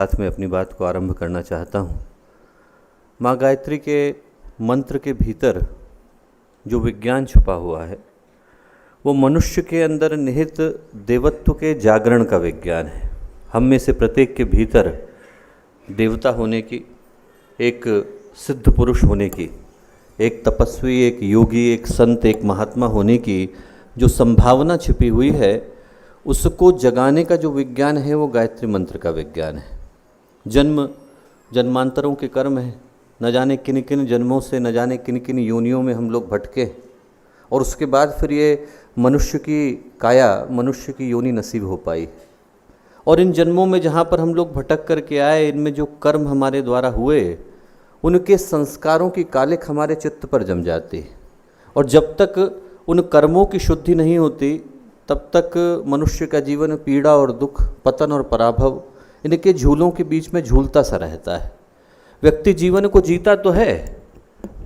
साथ में अपनी बात को आरंभ करना चाहता हूँ। माँ गायत्री के मंत्र के भीतर जो विज्ञान छुपा हुआ है वो मनुष्य के अंदर निहित देवत्व के जागरण का विज्ञान है। हम में से प्रत्येक के भीतर देवता होने की, एक सिद्ध पुरुष होने की, एक तपस्वी, एक योगी, एक संत, एक महात्मा होने की जो संभावना छिपी हुई है, उसको जगाने का जो विज्ञान है वो गायत्री मंत्र का विज्ञान है। जन्म जन्मांतरों के कर्म है, न जाने किन किन जन्मों से, न जाने किन किन योनियों में हम लोग भटके, और उसके बाद फिर ये मनुष्य की काया, मनुष्य की योनि नसीब हो पाई। और इन जन्मों में जहाँ पर हम लोग भटक करके आए, इनमें जो कर्म हमारे द्वारा हुए, उनके संस्कारों की कालिख हमारे चित्त पर जम जाती। और जब तक उन कर्मों की शुद्धि नहीं होती, तब तक मनुष्य का जीवन पीड़ा और दुख, पतन और पराभव, इनके झूलों के बीच में झूलता सा रहता है। व्यक्ति जीवन को जीता तो है,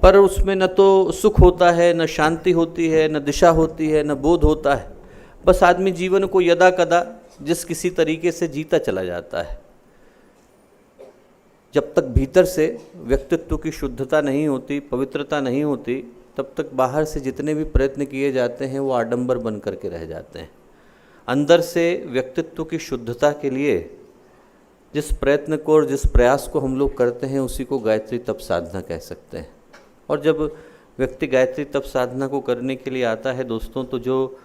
पर उसमें न तो सुख होता है, न शांति होती है, न दिशा होती है, न बोध होता है। बस आदमी जीवन को यदा कदा जिस किसी तरीके से जीता चला जाता है। जब तक भीतर से व्यक्तित्व की शुद्धता नहीं होती, पवित्रता नहीं होती, तब तक बाहर से जितने भी प्रयत्न किए जाते हैं वो आडंबर बन करके रह जाते हैं। अंदर से व्यक्तित्व की शुद्धता के लिए जिस प्रयत्न को और जिस प्रयास को हम लोग करते हैं, उसी को गायत्री तप साधना कह सकते हैं। और जब व्यक्ति गायत्री तप साधना को करने के लिए आता है दोस्तों, तो जो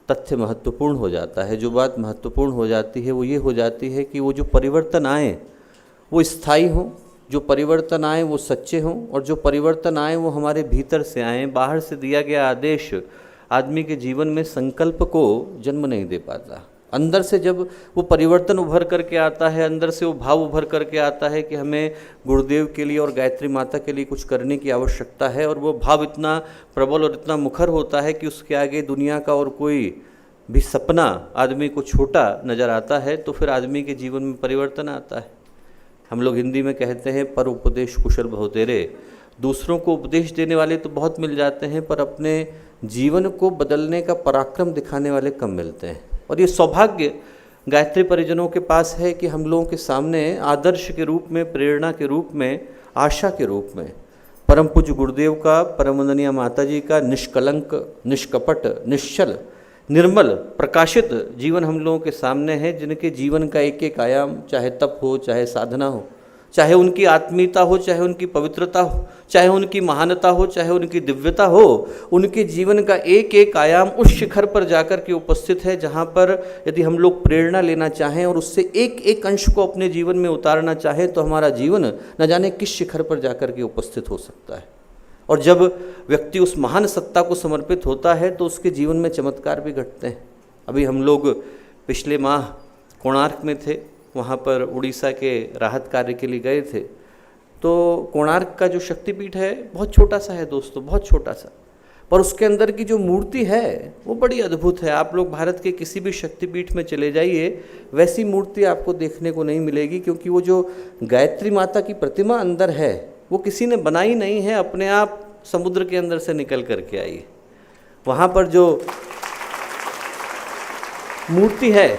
तथ्य महत्वपूर्ण हो जाता है, जो बात महत्वपूर्ण हो जाती है, वो ये हो जाती है कि वो जो परिवर्तन आए वो स्थायी हों, जो परिवर्तन आए वो सच्चे हों, और जो परिवर्तन आए वो हमारे भीतर से आए। बाहर से दिया गया आदेश आदमी के जीवन में संकल्प को जन्म नहीं दे पाता। अंदर से जब वो परिवर्तन उभर करके आता है, अंदर से वो भाव उभर करके आता है कि हमें गुरुदेव के लिए और गायत्री माता के लिए कुछ करने की आवश्यकता है, और वो भाव इतना प्रबल और इतना मुखर होता है कि उसके आगे दुनिया का और कोई भी सपना आदमी को छोटा नज़र आता है, तो फिर आदमी के जीवन में परिवर्तन आता है। हम लोग हिंदी में कहते हैं, पर उपदेश कुशल बहुतेरे। दूसरों को उपदेश देने वाले तो बहुत मिल जाते हैं, पर अपने जीवन को बदलने का पराक्रम दिखाने वाले कम मिलते हैं। और ये सौभाग्य गायत्री परिजनों के पास है कि हम लोगों के सामने आदर्श के रूप में, प्रेरणा के रूप में, आशा के रूप में परम पूज्य गुरुदेव का, परम वंदनीय माता जी का निष्कलंक, निष्कपट, निश्चल, निर्मल, प्रकाशित जीवन हम लोगों के सामने है, जिनके जीवन का एक एक आयाम, चाहे तप हो, चाहे साधना हो, चाहे उनकी आत्मीयता हो, चाहे उनकी पवित्रता हो, चाहे उनकी महानता हो, चाहे उनकी दिव्यता हो, उनके जीवन का एक एक आयाम उस शिखर पर जाकर के उपस्थित है, जहाँ पर यदि हम लोग प्रेरणा लेना चाहें और उससे एक एक अंश को अपने जीवन में उतारना चाहें, तो हमारा जीवन न जाने किस शिखर पर जाकर के उपस्थित हो सकता है। और जब व्यक्ति उस महान सत्ता को समर्पित होता है, तो उसके जीवन में चमत्कार भी घटते हैं। अभी हम लोग पिछले माह कोणार्क में थे, वहाँ पर उड़ीसा के राहत कार्य के लिए गए थे। तो कोणार्क का जो शक्तिपीठ है बहुत छोटा सा है दोस्तों, बहुत छोटा सा, पर उसके अंदर की जो मूर्ति है वो बड़ी अद्भुत है। आप लोग भारत के किसी भी शक्तिपीठ में चले जाइए, वैसी मूर्ति आपको देखने को नहीं मिलेगी, क्योंकि वो जो गायत्री माता की प्रतिमा अंदर है वो किसी ने बनाई नहीं है, अपने आप समुद्र के अंदर से निकल करके आई है। वहाँ पर जो मूर्ति है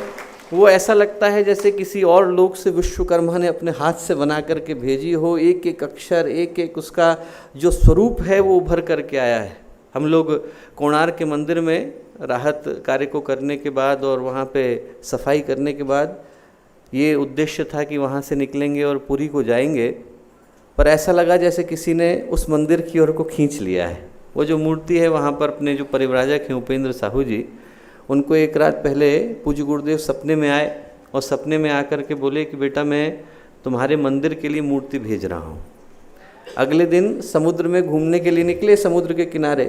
वो ऐसा लगता है जैसे किसी और लोक से विश्वकर्मा ने अपने हाथ से बना करके भेजी हो। एक एक अक्षर, एक एक उसका जो स्वरूप है वो उभर करके आया है। हम लोग कोणार्क के मंदिर में राहत कार्य को करने के बाद और वहाँ पे सफाई करने के बाद ये उद्देश्य था कि वहाँ से निकलेंगे और पुरी को जाएंगे, पर ऐसा लगा जैसे किसी ने उस मंदिर की ओर को खींच लिया है। वो जो मूर्ति है वहाँ पर अपने जो परिव्राजक हैं उपेंद्र साहू जी, उनको एक रात पहले पूज्य गुरुदेव सपने में आए और सपने में आकर के बोले कि बेटा मैं तुम्हारे मंदिर के लिए मूर्ति भेज रहा हूँ। अगले दिन समुद्र में घूमने के लिए निकले, समुद्र के किनारे।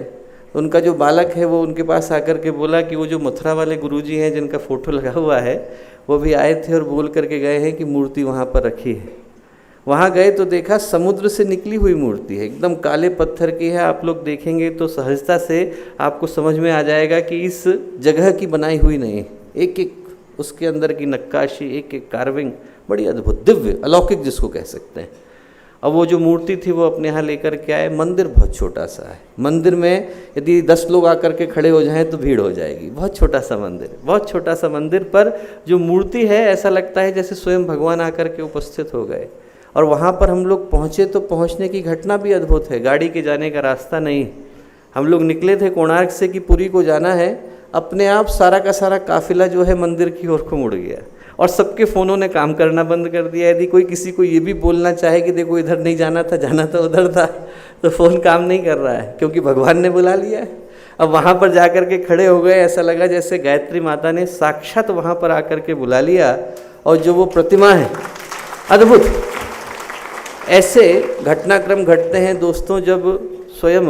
उनका जो बालक है वो उनके पास आकर के बोला कि वो जो मथुरा वाले गुरुजी हैं जिनका फ़ोटो लगा हुआ है, वो भी आए थे और बोल करके गए हैं कि मूर्ति वहाँ पर रखी है। वहाँ गए तो देखा समुद्र से निकली हुई मूर्ति है, एकदम काले पत्थर की है। आप लोग देखेंगे तो सहजता से आपको समझ में आ जाएगा कि इस जगह की बनाई हुई नहीं। एक एक उसके अंदर की नक्काशी, एक एक कार्विंग बड़ी अद्भुत, दिव्य, अलौकिक जिसको कह सकते हैं। अब वो जो मूर्ति थी वो अपने यहाँ लेकर के आए। मंदिर बहुत छोटा सा है, मंदिर में यदि 10 लोग आकर के खड़े हो जाएं तो भीड़ हो जाएगी। बहुत छोटा सा मंदिर, बहुत छोटा सा मंदिर, पर जो मूर्ति है ऐसा लगता है जैसे स्वयं भगवान आकर के उपस्थित हो गए। और वहाँ पर हम लोग पहुँचे तो पहुँचने की घटना भी अद्भुत है। गाड़ी के जाने का रास्ता नहीं, हम लोग निकले थे कोणार्क से कि पुरी को जाना है, अपने आप सारा का सारा काफिला जो है मंदिर की ओर को मुड़ गया और सबके फ़ोनों ने काम करना बंद कर दिया। यदि कोई किसी को ये भी बोलना चाहे कि देखो इधर नहीं जाना था, जाना तो उधर था, तो फ़ोन काम नहीं कर रहा है, क्योंकि भगवान ने बुला लिया है। अब वहाँ पर जाकर के खड़े हो गए, ऐसा लगा जैसे गायत्री माता ने साक्षात वहाँ पर आकर के बुला लिया। और जो वो प्रतिमा है अद्भुत। ऐसे घटनाक्रम घटते हैं दोस्तों जब स्वयं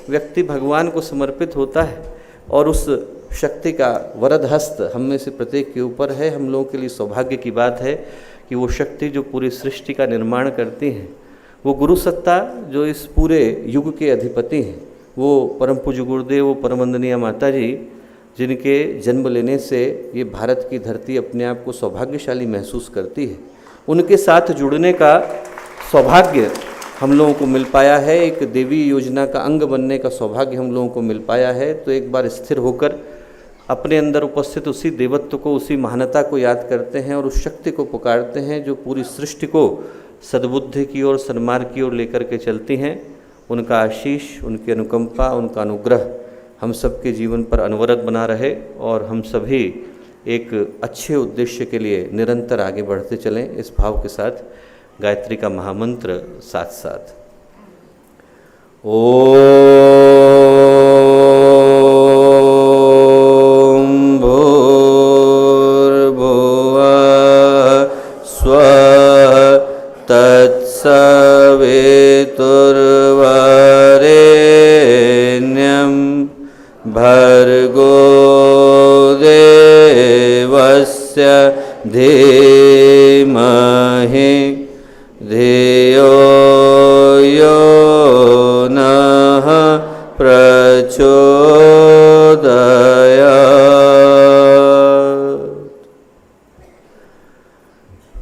व्यक्ति भगवान को समर्पित होता है और उस शक्ति का वरद हस्त हम में से प्रत्येक के ऊपर है। हम लोगों के लिए सौभाग्य की बात है कि वो शक्ति जो पूरी सृष्टि का निर्माण करती हैं, वो गुरु सत्ता जो इस पूरे युग के अधिपति हैं, वो परम पूज्य गुरुदेव, वो परम वंदनीय माता जी, जिनके जन्म लेने से ये भारत की धरती अपने आप को सौभाग्यशाली महसूस करती है, उनके साथ जुड़ने का सौभाग्य हम लोगों को मिल पाया है। एक देवी योजना का अंग बनने का सौभाग्य हम लोगों को मिल पाया है। तो एक बार स्थिर होकर अपने अंदर उपस्थित उसी देवत्व को, उसी महानता को याद करते हैं और उस शक्ति को पुकारते हैं जो पूरी सृष्टि को सद्बुद्धि की ओर, सन्मार्ग की ओर लेकर के चलती हैं। उनका आशीष, उनकी अनुकंपा, उनका अनुग्रह हम सबके जीवन पर अनवरत बना रहे और हम सभी एक अच्छे उद्देश्य के लिए निरंतर आगे बढ़ते चलें। इस भाव के साथ गायत्री का महामंत्र साथ साथ ओम भूर्भुवः स्वः तत्सवितुर्वरेण्यं भर्गो देवस्य धीमहि धियो यो नः प्रचोदयात्।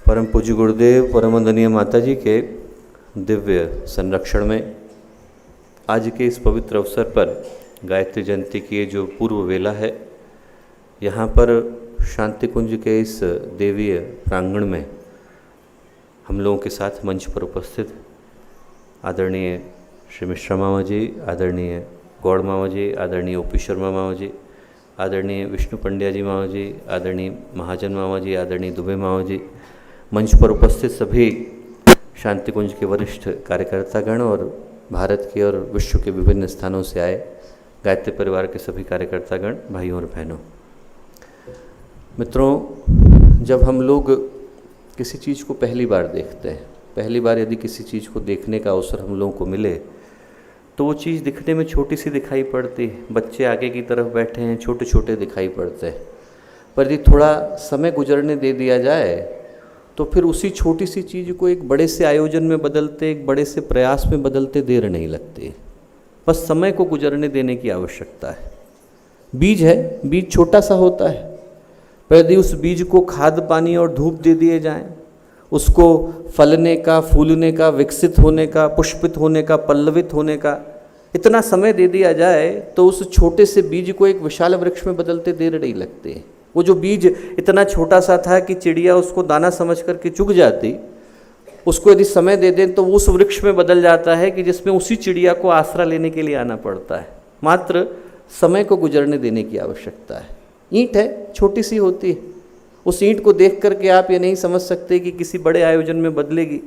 परम पूज्य गुरुदेव, परम वंदनीय माता जी के दिव्य संरक्षण में आज के इस पवित्र अवसर पर गायत्री जयंती की जो पूर्व वेला है, यहाँ पर शांति कुंज के इस देवीय प्रांगण में हम लोगों के साथ मंच पर उपस्थित आदरणीय श्री मिश्रा मामा जी, आदरणीय गौड़ मामा जी, आदरणीय ओपी शर्मा मामा जी, आदरणीय विष्णु पंड्या जी मामा जी, आदरणीय महाजन मामा जी, आदरणीय दुबे मामा जी, मंच पर उपस्थित सभी शांति कुंज के वरिष्ठ कार्यकर्तागण और भारत के और विश्व के विभिन्न स्थानों से आए गायत्री परिवार के सभी कार्यकर्तागण, भाइयों और बहनों, मित्रों, जब हम लोग किसी चीज़ को पहली बार देखते हैं, पहली बार यदि किसी चीज़ को देखने का अवसर हम लोगों को मिले तो वो चीज़ दिखने में छोटी सी दिखाई पड़ती है। बच्चे आगे की तरफ बैठे हैं, छोटे छोटे दिखाई पड़ते हैं, पर यदि थोड़ा समय गुजरने दे दिया जाए तो फिर उसी छोटी सी चीज़ को एक बड़े से आयोजन में बदलते, एक बड़े से प्रयास में बदलते देर नहीं लगती। बस समय को गुजरने देने की आवश्यकता है। बीज है, बीज छोटा सा होता है, पर यदि उस बीज को खाद, पानी और धूप दे दिए जाएं, उसको फलने का, फूलने का, विकसित होने का, पुष्पित होने का, पल्लवित होने का इतना समय दे दिया जाए तो उस छोटे से बीज को एक विशाल वृक्ष में बदलते देर नहीं लगती। वो जो बीज इतना छोटा सा था कि चिड़िया उसको दाना समझ करके चुग जाती, उसको यदि समय दे दें तो वो उस वृक्ष में बदल जाता है कि जिसमें उसी चिड़िया को आसरा लेने के लिए आना पड़ता है। मात्र समय को गुजरने देने की आवश्यकता है। ईंट है, छोटी सी होती है, उस ईंट को देख करके आप ये नहीं समझ सकते कि किसी बड़े आयोजन में बदलेगी,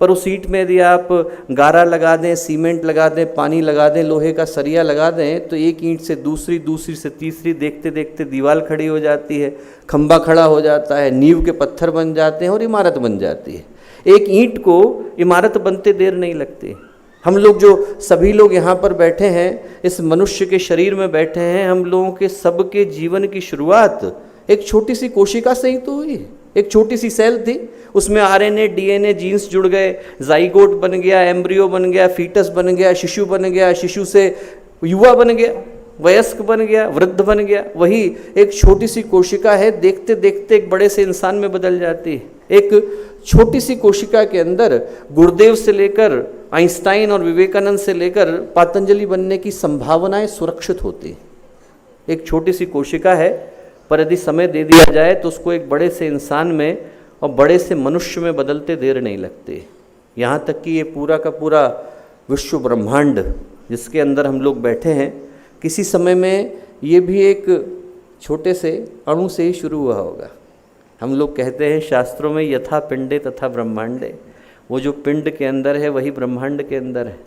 पर उस ईंट में यदि आप गारा लगा दें, सीमेंट लगा दें, पानी लगा दें, लोहे का सरिया लगा दें तो एक ईंट से दूसरी, दूसरी से तीसरी, देखते देखते दीवार खड़ी हो जाती है, खंबा खड़ा हो जाता है, नींव के पत्थर बन जाते हैं और इमारत बन जाती है। एक ईंट को इमारत बनते देर नहीं लगती। हम लोग जो सभी लोग यहाँ पर बैठे हैं, इस मनुष्य के शरीर में बैठे हैं, हम लोगों के सबके जीवन की शुरुआत एक छोटी सी कोशिका से ही तो हुई। एक छोटी सी सेल थी, उसमें आरएनए, डीएनए, जीन्स जुड़ गए, जाइगोट बन गया, एम्ब्रियो बन गया, फीटस बन गया, शिशु बन गया, शिशु से युवा बन गया, वयस्क बन गया, वृद्ध बन गया। वही एक छोटी सी कोशिका है, देखते देखते एक बड़े से इंसान में बदल जाती है। एक छोटी सी कोशिका के अंदर गुरुदेव से लेकर आइंस्टाइन और विवेकानंद से लेकर पतंजलि बनने की संभावनाएं सुरक्षित होती। एक छोटी सी कोशिका है, पर यदि समय दे दिया जाए तो उसको एक बड़े से इंसान में और बड़े से मनुष्य में बदलते देर नहीं लगती। यहाँ तक कि ये पूरा का पूरा विश्व ब्रह्मांड जिसके अंदर हम लोग बैठे हैं, किसी समय में ये भी एक छोटे से अणु से ही शुरू हुआ होगा। हम लोग कहते हैं शास्त्रों में यथा पिंडे तथा ब्रह्मांडे, वो जो पिंड के अंदर है वही ब्रह्मांड के अंदर है,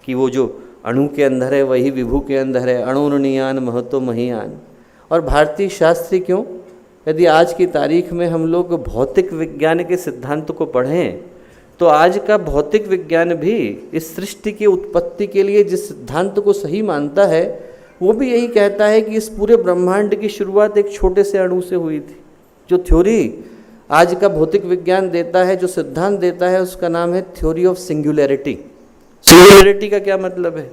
कि वो जो अणु के अंदर है वही विभु के अंदर है। अणुर्नियान महतो महियान। और भारतीय शास्त्री क्यों, यदि आज की तारीख में हम लोग भौतिक विज्ञान के सिद्धांत को पढ़ें तो आज का भौतिक विज्ञान भी इस सृष्टि की उत्पत्ति के लिए जिस सिद्धांत को सही मानता है वो भी यही कहता है कि इस पूरे ब्रह्मांड की शुरुआत एक छोटे से अणु से हुई थी। जो थ्योरी आज का भौतिक विज्ञान देता है, जो सिद्धांत देता है, उसका नाम है थ्योरी ऑफ सिंगुलैरिटी। सिंगुलैरिटी का क्या मतलब है?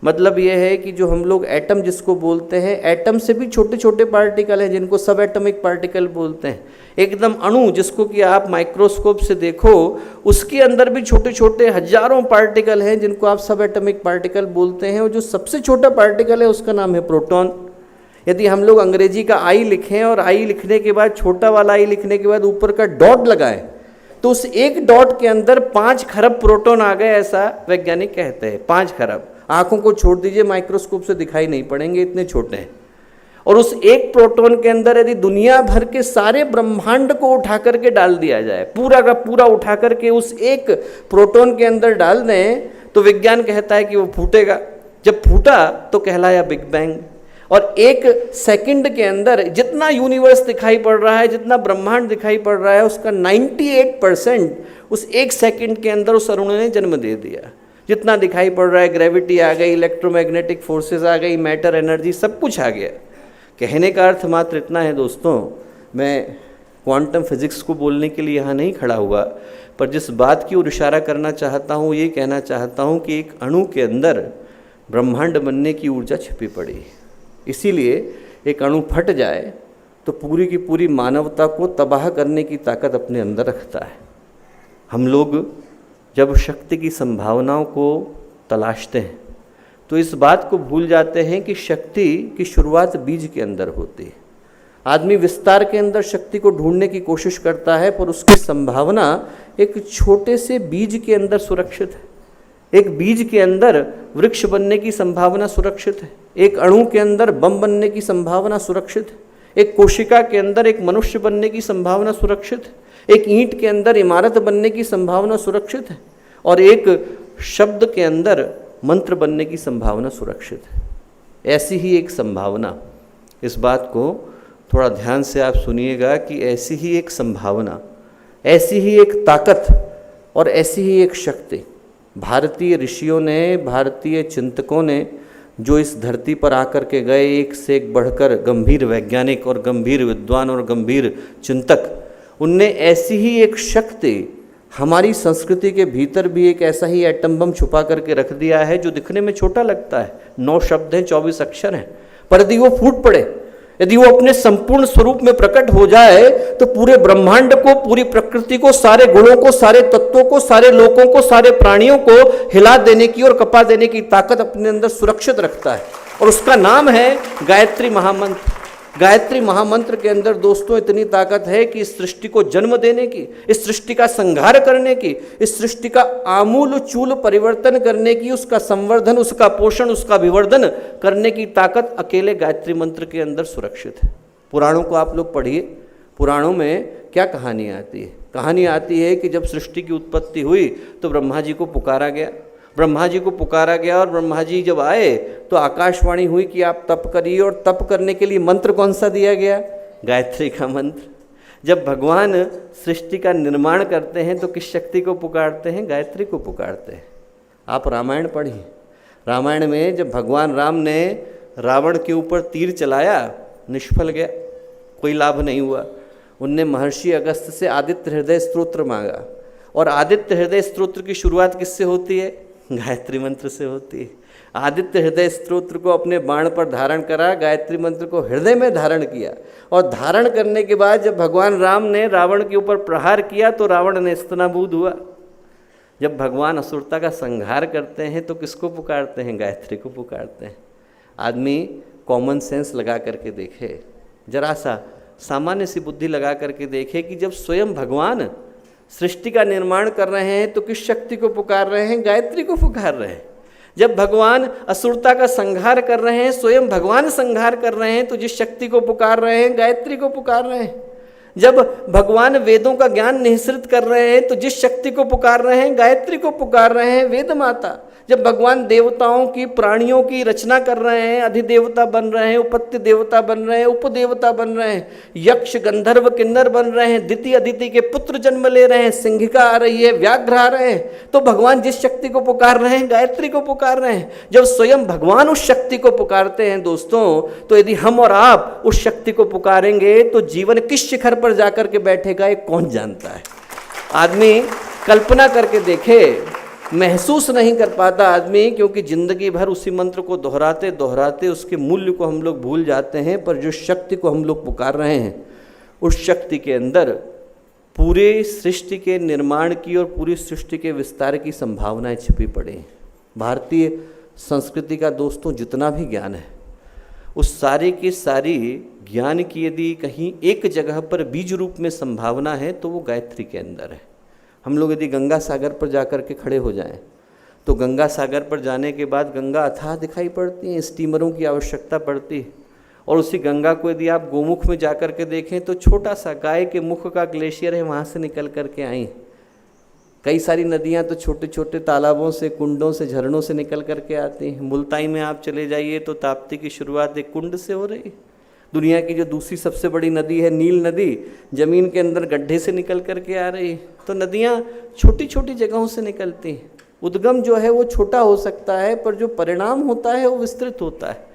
मतलब ये है कि जो हम लोग एटम जिसको बोलते हैं, एटम से भी छोटे छोटे पार्टिकल हैं जिनको सब एटमिक पार्टिकल बोलते हैं। एकदम अणु जिसको कि आप माइक्रोस्कोप से देखो, उसके अंदर भी छोटे छोटे हजारों पार्टिकल हैं जिनको आप सब एटमिक पार्टिकल बोलते हैं। और जो सबसे छोटा पार्टिकल है उसका नाम है प्रोटॉन। यदि हम लोग अंग्रेजी का आई लिखें और आई लिखने के बाद छोटा वाला आई लिखने के बाद ऊपर का डॉट लगाएं तो उस एक डॉट के अंदर 5 खरब प्रोटॉन आ गए, ऐसा वैज्ञानिक कहते हैं। 5 खरब। आंखों को छोड़ दीजिए, माइक्रोस्कोप से दिखाई नहीं पड़ेंगे, इतने छोटे हैं। और उस एक प्रोटॉन के अंदर यदि दुनिया भर के सारे ब्रह्मांड को उठा करके डाल दिया जाए, पूरा का पूरा उठा करके उस एक प्रोटॉन के अंदर डाल दें, तो विज्ञान कहता है कि वो फूटेगा। जब फूटा तो कहलाया बिग बैंग। और 1 सेकंड के अंदर जितना यूनिवर्स दिखाई पड़ रहा है, जितना ब्रह्मांड दिखाई पड़ रहा है, उसका 98% उस 1 सेकंड के अंदर उस अणु ने जन्म दे दिया। जितना दिखाई पड़ रहा है, ग्रेविटी आ गई, इलेक्ट्रोमैग्नेटिक फोर्सेस आ गई, मैटर एनर्जी सब कुछ आ गया। कहने का अर्थ मात्र इतना है दोस्तों, मैं क्वांटम फिजिक्स को बोलने के लिए यहाँ नहीं खड़ा हुआ, पर जिस बात की ओर इशारा करना चाहता हूँ, ये कहना चाहता हूँ कि एक अणु के अंदर ब्रह्मांड बनने की ऊर्जा छिपी पड़ी। इसीलिए एक अणु फट जाए तो पूरी की पूरी मानवता को तबाह करने की ताकत अपने अंदर रखता है। हम लोग जब शक्ति की संभावनाओं को तलाशते हैं तो इस बात को भूल जाते हैं कि शक्ति की शुरुआत बीज के अंदर होती है। आदमी विस्तार के अंदर शक्ति को ढूंढने की कोशिश करता है, पर उसकी संभावना एक छोटे से बीज के अंदर सुरक्षित है। एक बीज के अंदर वृक्ष बनने की संभावना सुरक्षित है। एक अणु के अंदर बम बनने की संभावना सुरक्षित है। एक कोशिका के अंदर एक मनुष्य बनने की संभावना सुरक्षित है। एक ईंट के अंदर इमारत बनने की संभावना सुरक्षित है। और एक शब्द के अंदर मंत्र बनने की संभावना सुरक्षित है। ऐसी ही एक संभावना, इस बात को थोड़ा ध्यान से आप सुनिएगा कि ऐसी ही एक संभावना, ऐसी ही एक ताकत और ऐसी ही एक शक्ति भारतीय ऋषियों ने, भारतीय चिंतकों ने जो इस धरती पर आकर के गए, एक से एक बढ़कर गंभीर वैज्ञानिक और गंभीर विद्वान और गंभीर चिंतक, उनने ऐसी ही एक शक्ति हमारी संस्कृति के भीतर भी एक ऐसा ही एटम बम छुपा करके रख दिया है जो दिखने में छोटा लगता है। 9 शब्द हैं, 24 अक्षर हैं, पर यदि वो फूट पड़े, यदि वो अपने संपूर्ण स्वरूप में प्रकट हो जाए तो पूरे ब्रह्मांड को, पूरी प्रकृति को, सारे गुणों को, सारे तत्वों को, सारे लोकों को, सारे प्राणियों को हिला देने की और कपा देने की ताकत अपने अंदर सुरक्षित रखता है। और उसका नाम है गायत्री महामंत्र। गायत्री महामंत्र के अंदर दोस्तों इतनी ताकत है कि इस सृष्टि को जन्म देने की, इस सृष्टि का संहार करने की, इस सृष्टि का आमूल चूल परिवर्तन करने की, उसका संवर्धन, उसका पोषण, उसका विवर्धन करने की ताकत अकेले गायत्री मंत्र के अंदर सुरक्षित है। पुराणों को आप लोग पढ़िए, पुराणों में क्या कहानी आती है? कहानी आती है कि जब सृष्टि की उत्पत्ति हुई तो ब्रह्मा जी को पुकारा गया। ब्रह्मा जी को पुकारा गया और ब्रह्मा जी जब आए तो आकाशवाणी हुई कि आप तप करिए, और तप करने के लिए मंत्र कौन सा दिया गया? गायत्री का मंत्र। जब भगवान सृष्टि का निर्माण करते हैं तो किस शक्ति को पुकारते हैं? गायत्री को पुकारते हैं। आप रामायण पढ़िए, रामायण में जब भगवान राम ने रावण के ऊपर तीर चलाया, निष्फल गया, कोई लाभ नहीं हुआ। उनने महर्षि अगस्त्य से आदित्य हृदय स्तोत्र मांगा, और आदित्य हृदय स्तोत्र की शुरुआत किससे होती है? गायत्री मंत्र से होती है। आदित्य हृदय स्तोत्र को अपने बाण पर धारण करा, गायत्री मंत्र को हृदय में धारण किया, और धारण करने के बाद जब भगवान राम ने रावण के ऊपर प्रहार किया तो रावण नेस्तनाबूद हुआ। जब भगवान असुरता का संहार करते हैं तो किसको पुकारते हैं? गायत्री को पुकारते हैं। आदमी कॉमन सेंस लगा करके देखे, जरा सा सामान्य सी बुद्धि लगा करके देखे कि जब स्वयं भगवान सृष्टि का निर्माण कर रहे हैं तो किस शक्ति को पुकार रहे हैं? गायत्री को पुकार रहे हैं। जब भगवान असुरता का संहार कर रहे हैं, स्वयं भगवान संहार कर रहे हैं, तो जिस शक्ति को पुकार रहे हैं? गायत्री को पुकार रहे हैं। जब भगवान वेदों का ज्ञान निःसृत कर रहे हैं तो जिस शक्ति को पुकार रहे हैं? गायत्री को पुकार रहे हैं, वेद माता। जब भगवान देवताओं की, प्राणियों की रचना कर रहे हैं, अधिदेवता बन रहे हैं, उपत्य देवता बन रहे हैं, उपदेवता बन रहे हैं, यक्ष गंधर्व किन्नर बन रहे हैं, दिति अदिति के पुत्र जन्म ले रहे हैं, सिंहिका आ रही है, व्याघ्र आ रहे हैं, तो भगवान जिस शक्ति को पुकार रहे हैं? गायत्री को पुकार रहे हैं। जब स्वयं भगवान उस शक्ति को पुकारते हैं दोस्तों, तो यदि हम और आप उस शक्ति को पुकारेंगे तो जीवन किस शिखर पर जाकर के बैठेगा ये कौन जानता है। आदमी कल्पना करके देखे, महसूस नहीं कर पाता आदमी, क्योंकि जिंदगी भर उसी मंत्र को दोहराते दोहराते उसके मूल्य को हम लोग भूल जाते हैं। पर जो शक्ति को हम लोग पुकार रहे हैं, उस शक्ति के अंदर पूरे सृष्टि के निर्माण की और पूरी सृष्टि के विस्तार की संभावनाएं छिपी पड़ी हैं। भारतीय संस्कृति का दोस्तों जितना भी ज्ञान है, उस सारी की सारी ज्ञान की यदि कहीं एक जगह पर बीज रूप में संभावना है तो वो गायत्री के अंदर है। हम लोग यदि गंगा सागर पर जाकर के खड़े हो जाएं तो गंगा सागर पर जाने के बाद गंगा अथाह दिखाई पड़ती है, स्टीमरों की आवश्यकता पड़ती है। और उसी गंगा को यदि आप गोमुख में जाकर के देखें तो छोटा सा गाय के मुख का ग्लेशियर है, वहाँ से निकल कर के आई। कई सारी नदियाँ तो छोटे छोटे तालाबों से, कुंडों से, झरनों से निकल कर के आती हैं। मुल्ताई में आप चले जाइए तो ताप्ती की शुरुआत एक कुंड से हो रही। दुनिया की जो दूसरी सबसे बड़ी नदी है नील नदी, जमीन के अंदर गड्ढे से निकल कर के आ रही। तो नदियाँ छोटी छोटी जगहों से निकलती हैं। उद्गम जो है वो छोटा हो सकता है, पर जो परिणाम होता है वो विस्तृत होता है।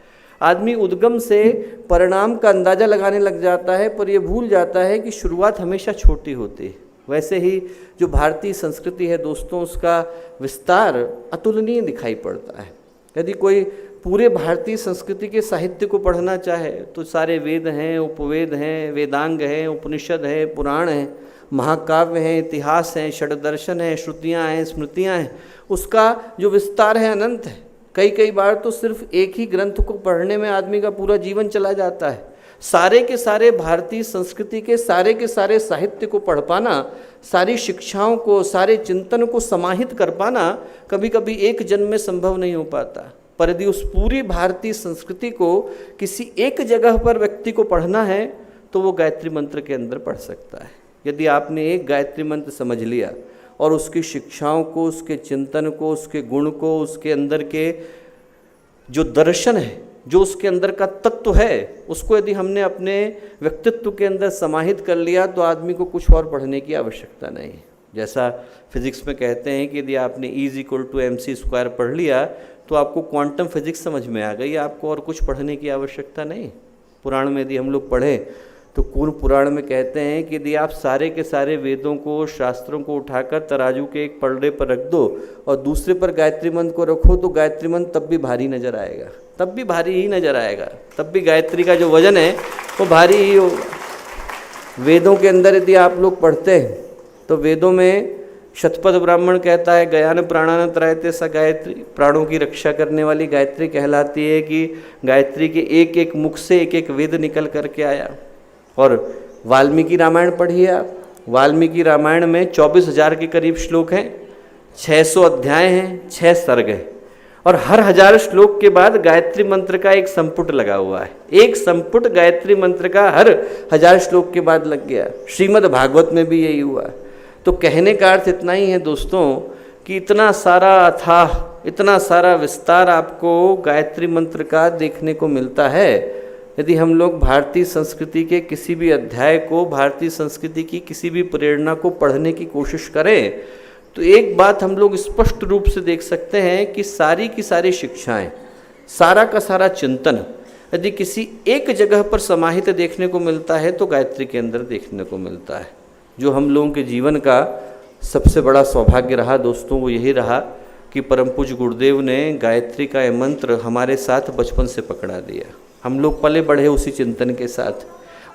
आदमी उद्गम से परिणाम का अंदाज़ा लगाने लग जाता है, पर ये भूल जाता है कि शुरुआत हमेशा छोटी होती है। वैसे ही जो भारतीय संस्कृति है दोस्तों, उसका विस्तार अतुलनीय दिखाई पड़ता है। यदि कोई पूरे भारतीय संस्कृति के साहित्य को पढ़ना चाहे तो सारे वेद हैं, उपवेद हैं, वेदांग हैं, उपनिषद हैं, पुराण हैं, महाकाव्य हैं, इतिहास हैं, षड्दर्शन हैं, श्रुतियाँ हैं, स्मृतियाँ हैं। उसका जो विस्तार है अनंत है। कई बार तो सिर्फ एक ही ग्रंथ को पढ़ने में आदमी का पूरा जीवन चला जाता है। सारे के सारे भारतीय संस्कृति के सारे साहित्य को पढ़ पाना, सारी शिक्षाओं को, सारे चिंतन को समाहित कर पाना कभी कभी एक जन्म में संभव नहीं हो पाता। पर यदि उस पूरी भारतीय संस्कृति को किसी एक जगह पर व्यक्ति को पढ़ना है तो वो गायत्री मंत्र के अंदर पढ़ सकता है। यदि आपने एक गायत्री मंत्र समझ लिया और उसकी शिक्षाओं को, उसके चिंतन को, उसके गुण को, उसके अंदर के जो दर्शन है, जो उसके अंदर का तत्व है, उसको यदि हमने अपने व्यक्तित्व के अंदर समाहित कर लिया तो आदमी को कुछ और पढ़ने की आवश्यकता नहीं है। जैसा फिजिक्स में कहते हैं कि यदि आपने E=mc² पढ़ लिया तो आपको क्वांटम फिजिक्स समझ में आ गई, आपको और कुछ पढ़ने की आवश्यकता नहीं। पुराण में यदि हम लोग पढ़ें तो कूर्म पुराण में कहते हैं कि यदि आप सारे के सारे वेदों को, शास्त्रों को उठाकर तराजू के एक पलड़े पर रख दो और दूसरे पर गायत्री मंत्र को रखो तो गायत्री मंत्र तब भी भारी नजर आएगा, तब भी भारी ही नजर आएगा, तब भी गायत्री का जो वजन है वो भारी ही होगा। वेदों के अंदर यदि आप लोग पढ़ते हैं तो वेदों में शतपथ ब्राह्मण कहता है गयान प्राणान त्रायते स गायत्री, प्राणों की रक्षा करने वाली गायत्री कहलाती है कि गायत्री के एक एक मुख से एक एक वेद निकल करके आया। और वाल्मीकि रामायण पढ़िए आप, वाल्मीकि रामायण में 24,000 के करीब श्लोक हैं, 600 अध्याय हैं, 6 सर्ग हैं, और हर 1000 श्लोक के बाद गायत्री मंत्र का एक संपुट लगा हुआ है। एक संपुट गायत्री मंत्र का हर 1000 श्लोक के बाद लग गया। श्रीमद् भागवत में भी यही हुआ। तो कहने का अर्थ इतना ही है दोस्तों कि इतना सारा अथाह, इतना सारा विस्तार आपको गायत्री मंत्र का देखने को मिलता है। यदि हम लोग भारतीय संस्कृति के किसी भी अध्याय को, भारतीय संस्कृति की किसी भी प्रेरणा को पढ़ने की कोशिश करें तो एक बात हम लोग स्पष्ट रूप से देख सकते हैं कि सारी की सारी शिक्षाएं, सारा का सारा चिंतन यदि किसी एक जगह पर समाहित देखने को मिलता है तो गायत्री के अंदर देखने को मिलता है। जो हम लोगों के जीवन का सबसे बड़ा सौभाग्य रहा दोस्तों वो यही रहा कि परम पूज्य गुरुदेव ने गायत्री का यह मंत्र हमारे साथ बचपन से पकड़ा दिया। हम लोग पले बढ़े उसी चिंतन के साथ,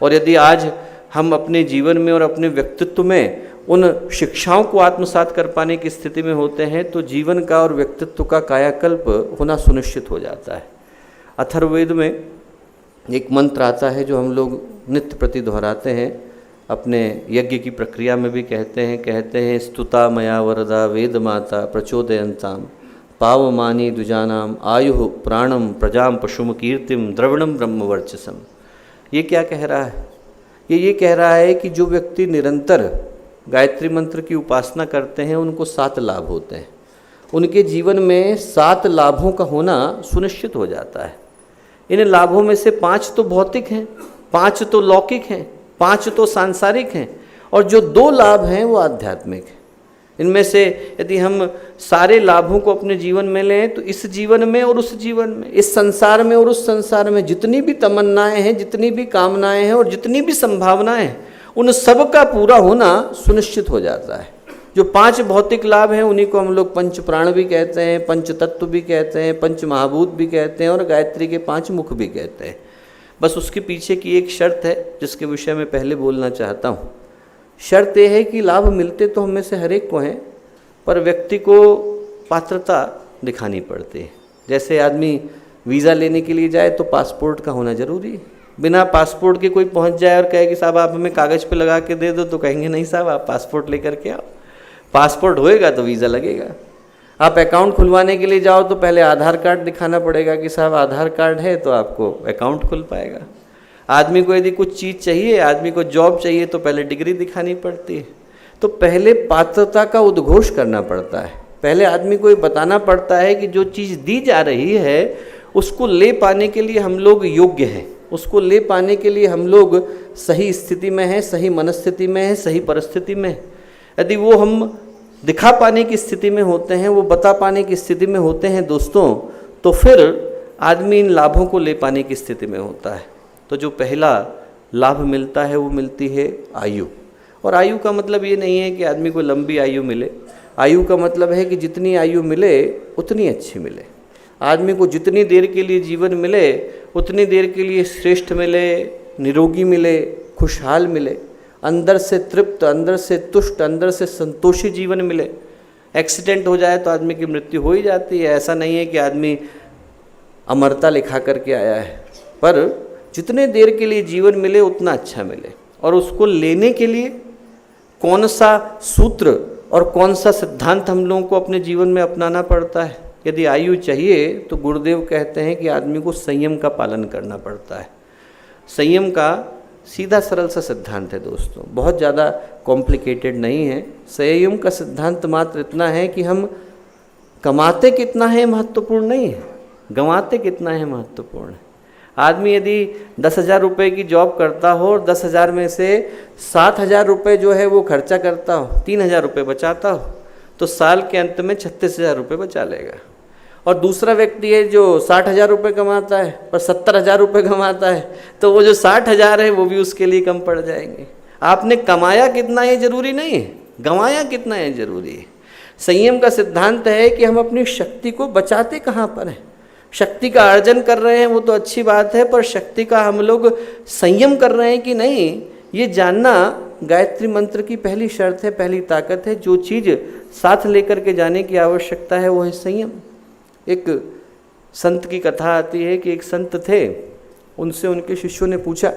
और यदि आज हम अपने जीवन में और अपने व्यक्तित्व में उन शिक्षाओं को आत्मसात कर पाने की स्थिति में होते हैं तो जीवन का और व्यक्तित्व का कायाकल्प होना सुनिश्चित हो जाता है। अथर्ववेद में एक मंत्र आता है जो हम लोग नित्य प्रति दोहराते हैं, अपने यज्ञ की प्रक्रिया में भी कहते हैं स्तुता मया वरदा वेद माता प्रचोदयंताम पावमानी दुजानाम आयु प्राणम प्रजाम पशुम कीर्तिम द्रविणम ब्रह्म वर्चसम। ये क्या कह रहा है? ये कह रहा है कि जो व्यक्ति निरंतर गायत्री मंत्र की उपासना करते हैं उनको 7 लाभ होते हैं। उनके जीवन में 7 लाभों का होना सुनिश्चित हो जाता है। इन लाभों में से 5 तो भौतिक हैं, 5 तो लौकिक हैं, 5 तो सांसारिक हैं, और जो 2 लाभ हैं वो आध्यात्मिक हैं। इनमें से यदि हम सारे लाभों को अपने जीवन में लें तो इस जीवन में और उस जीवन में, इस संसार में और उस संसार में जितनी भी तमन्नाएं हैं, जितनी भी कामनाएं हैं और जितनी भी संभावनाएं हैं, उन सब का पूरा होना सुनिश्चित हो जाता है। जो 5 भौतिक लाभ हैं उन्हीं को हम लोग पंच प्राण भी कहते हैं, पंच तत्व भी कहते हैं, पंच महाभूत भी कहते हैं और गायत्री के 5 मुख भी कहते हैं। बस उसके पीछे की एक शर्त है जिसके विषय में पहले बोलना चाहता हूँ। शर्त यह है कि लाभ मिलते तो हम में से हर एक को हैं, पर व्यक्ति को पात्रता दिखानी पड़ती है। जैसे आदमी वीज़ा लेने के लिए जाए तो पासपोर्ट का होना जरूरी है। बिना पासपोर्ट के कोई पहुंच जाए और कहे कि साहब आप हमें कागज़ पे लगा के दे दो, तो कहेंगे नहीं साहब आप पासपोर्ट लेकर के आओ। पासपोर्ट होएगा तो वीज़ा लगेगा। आप अकाउंट खुलवाने के लिए जाओ तो पहले आधार कार्ड दिखाना पड़ेगा कि साहब आधार कार्ड है तो आपको अकाउंट खुल पाएगा। आदमी को यदि कुछ चीज़ चाहिए, आदमी को जॉब चाहिए तो पहले डिग्री दिखानी पड़ती है। तो पहले पात्रता का उद्घोष करना पड़ता है। पहले आदमी को ये बताना पड़ता है कि जो चीज़ दी जा रही है उसको ले पाने के लिए हम लोग योग्य हैं, उसको ले पाने के लिए हम लोग सही स्थिति में हैं, सही मनस्थिति में हैं, सही परिस्थिति में। यदि वो हम दिखा पाने की स्थिति में होते हैं, वो बता पाने की स्थिति में होते हैं दोस्तों, तो फिर आदमी इन लाभों को ले पाने की स्थिति में होता है। तो जो पहला लाभ मिलता है वो मिलती है आयु। और आयु का मतलब ये नहीं है कि आदमी को लंबी आयु मिले। आयु का मतलब है कि जितनी आयु मिले उतनी अच्छी मिले। आदमी को जितनी देर के लिए जीवन मिले उतनी देर के लिए श्रेष्ठ मिले, निरोगी मिले, खुशहाल मिले, अंदर से तृप्त, अंदर से तुष्ट, अंदर से संतोषी जीवन मिले। एक्सीडेंट हो जाए तो आदमी की मृत्यु हो ही जाती है। ऐसा नहीं है कि आदमी अमरता लिखा करके आया है, पर जितने देर के लिए जीवन मिले उतना अच्छा मिले। और उसको लेने के लिए कौन सा सूत्र और कौन सा सिद्धांत हम लोगों को अपने जीवन में अपनाना पड़ता है? यदि आयु चाहिए तो गुरुदेव कहते हैं कि आदमी को संयम का पालन करना पड़ता है। संयम का सीधा सरल सा सिद्धांत है दोस्तों, बहुत ज़्यादा कॉम्प्लिकेटेड नहीं है। संयम का सिद्धांत मात्र इतना है कि हम कमाते कितना है महत्वपूर्ण नहीं है, गंवाते कितना है महत्वपूर्ण है। आदमी यदि 10,000 रुपये की जॉब करता हो और 10,000 में से 7,000 रुपये जो है वो खर्चा करता हो, 3,000 रुपये बचाता हो, तो साल के अंत में 36,000 रुपये बचा लेगा। और दूसरा व्यक्ति है जो 60,000 रुपये कमाता है पर 70,000 रुपये कमाता है, तो वो जो 60,000 है वो भी उसके लिए कम पड़ जाएंगे। आपने कमाया कितना ये जरूरी नहीं है, गंवाया कितना है जरूरी है। संयम का सिद्धांत है कि हम अपनी शक्ति को बचाते कहाँ पर हैं। शक्ति का अर्जन कर रहे हैं वो तो अच्छी बात है, पर शक्ति का हम लोग संयम कर रहे हैं कि नहीं, ये जानना गायत्री मंत्र की पहली शर्त है, पहली ताकत है। जो चीज़ साथ लेकर के जाने की आवश्यकता है वो है संयम। एक संत की कथा आती है कि एक संत थे, उनसे उनके शिष्यों ने पूछा,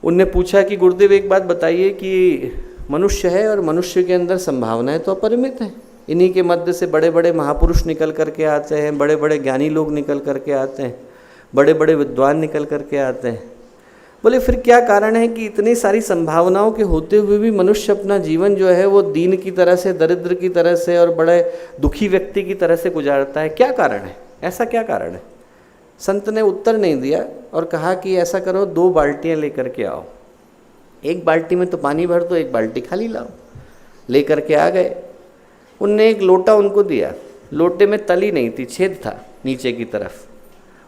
उनने पूछा कि गुरुदेव एक बात बताइए कि मनुष्य है और मनुष्य के अंदर संभावनाएं तो अपरिमित हैं, इन्हीं के मध्य से बड़े बड़े महापुरुष निकल करके आते हैं, बड़े बड़े ज्ञानी लोग निकल करके आते हैं, बड़े बड़े विद्वान निकल करके आते हैं। बोले फिर क्या कारण है कि इतनी सारी संभावनाओं के होते हुए भी मनुष्य अपना जीवन जो है वो दीन की तरह से, दरिद्र की तरह से और बड़े दुखी व्यक्ति की तरह से गुजारता है? क्या कारण है, ऐसा क्या कारण है? संत ने उत्तर नहीं दिया और कहा कि ऐसा करो, 2 बाल्टियाँ लेकर के आओ, एक बाल्टी में तो पानी भर दो, एक बाल्टी खाली लाओ। लेकर के आ गए। उनने एक लोटा उनको दिया, लोटे में तली नहीं थी, छेद था नीचे की तरफ।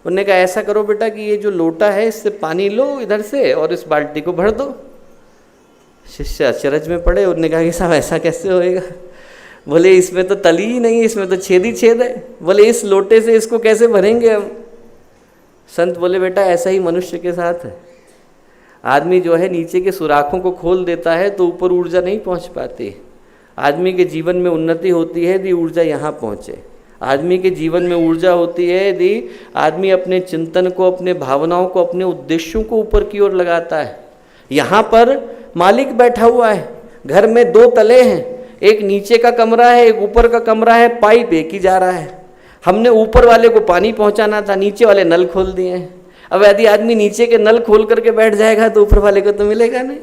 उनने कहा ऐसा करो बेटा कि ये जो लोटा है इससे पानी लो इधर से और इस बाल्टी को भर दो। शिष्य अचरज में पड़े। उन्होंने कहा कि साहब ऐसा कैसे होएगा? बोले इसमें तो तली ही नहीं है, इसमें तो छेद ही छेद है। बोले इस लोटे से इसको कैसे भरेंगे हम? संत बोले बेटा ऐसा ही मनुष्य के साथ है। आदमी जो है नीचे के सुराखों को खोल देता है तो ऊपर ऊर्जा नहीं पहुंच पाती। आदमी के जीवन में उन्नति होती है यदि ऊर्जा यहाँ पहुँचे। आदमी के जीवन में ऊर्जा होती है यदि आदमी अपने चिंतन को, अपने भावनाओं को, अपने उद्देश्यों को ऊपर की ओर लगाता है। यहाँ पर मालिक बैठा हुआ है, घर में 2 तले हैं, एक नीचे का कमरा है, एक ऊपर का कमरा है, पाइप एक ही जा रहा है। हमने ऊपर वाले को पानी पहुंचाना था, नीचे वाले नल खोल दिए हैं। अब यदि आदमी नीचे के नल खोल करके बैठ जाएगा तो ऊपर वाले को तो मिलेगा नहीं,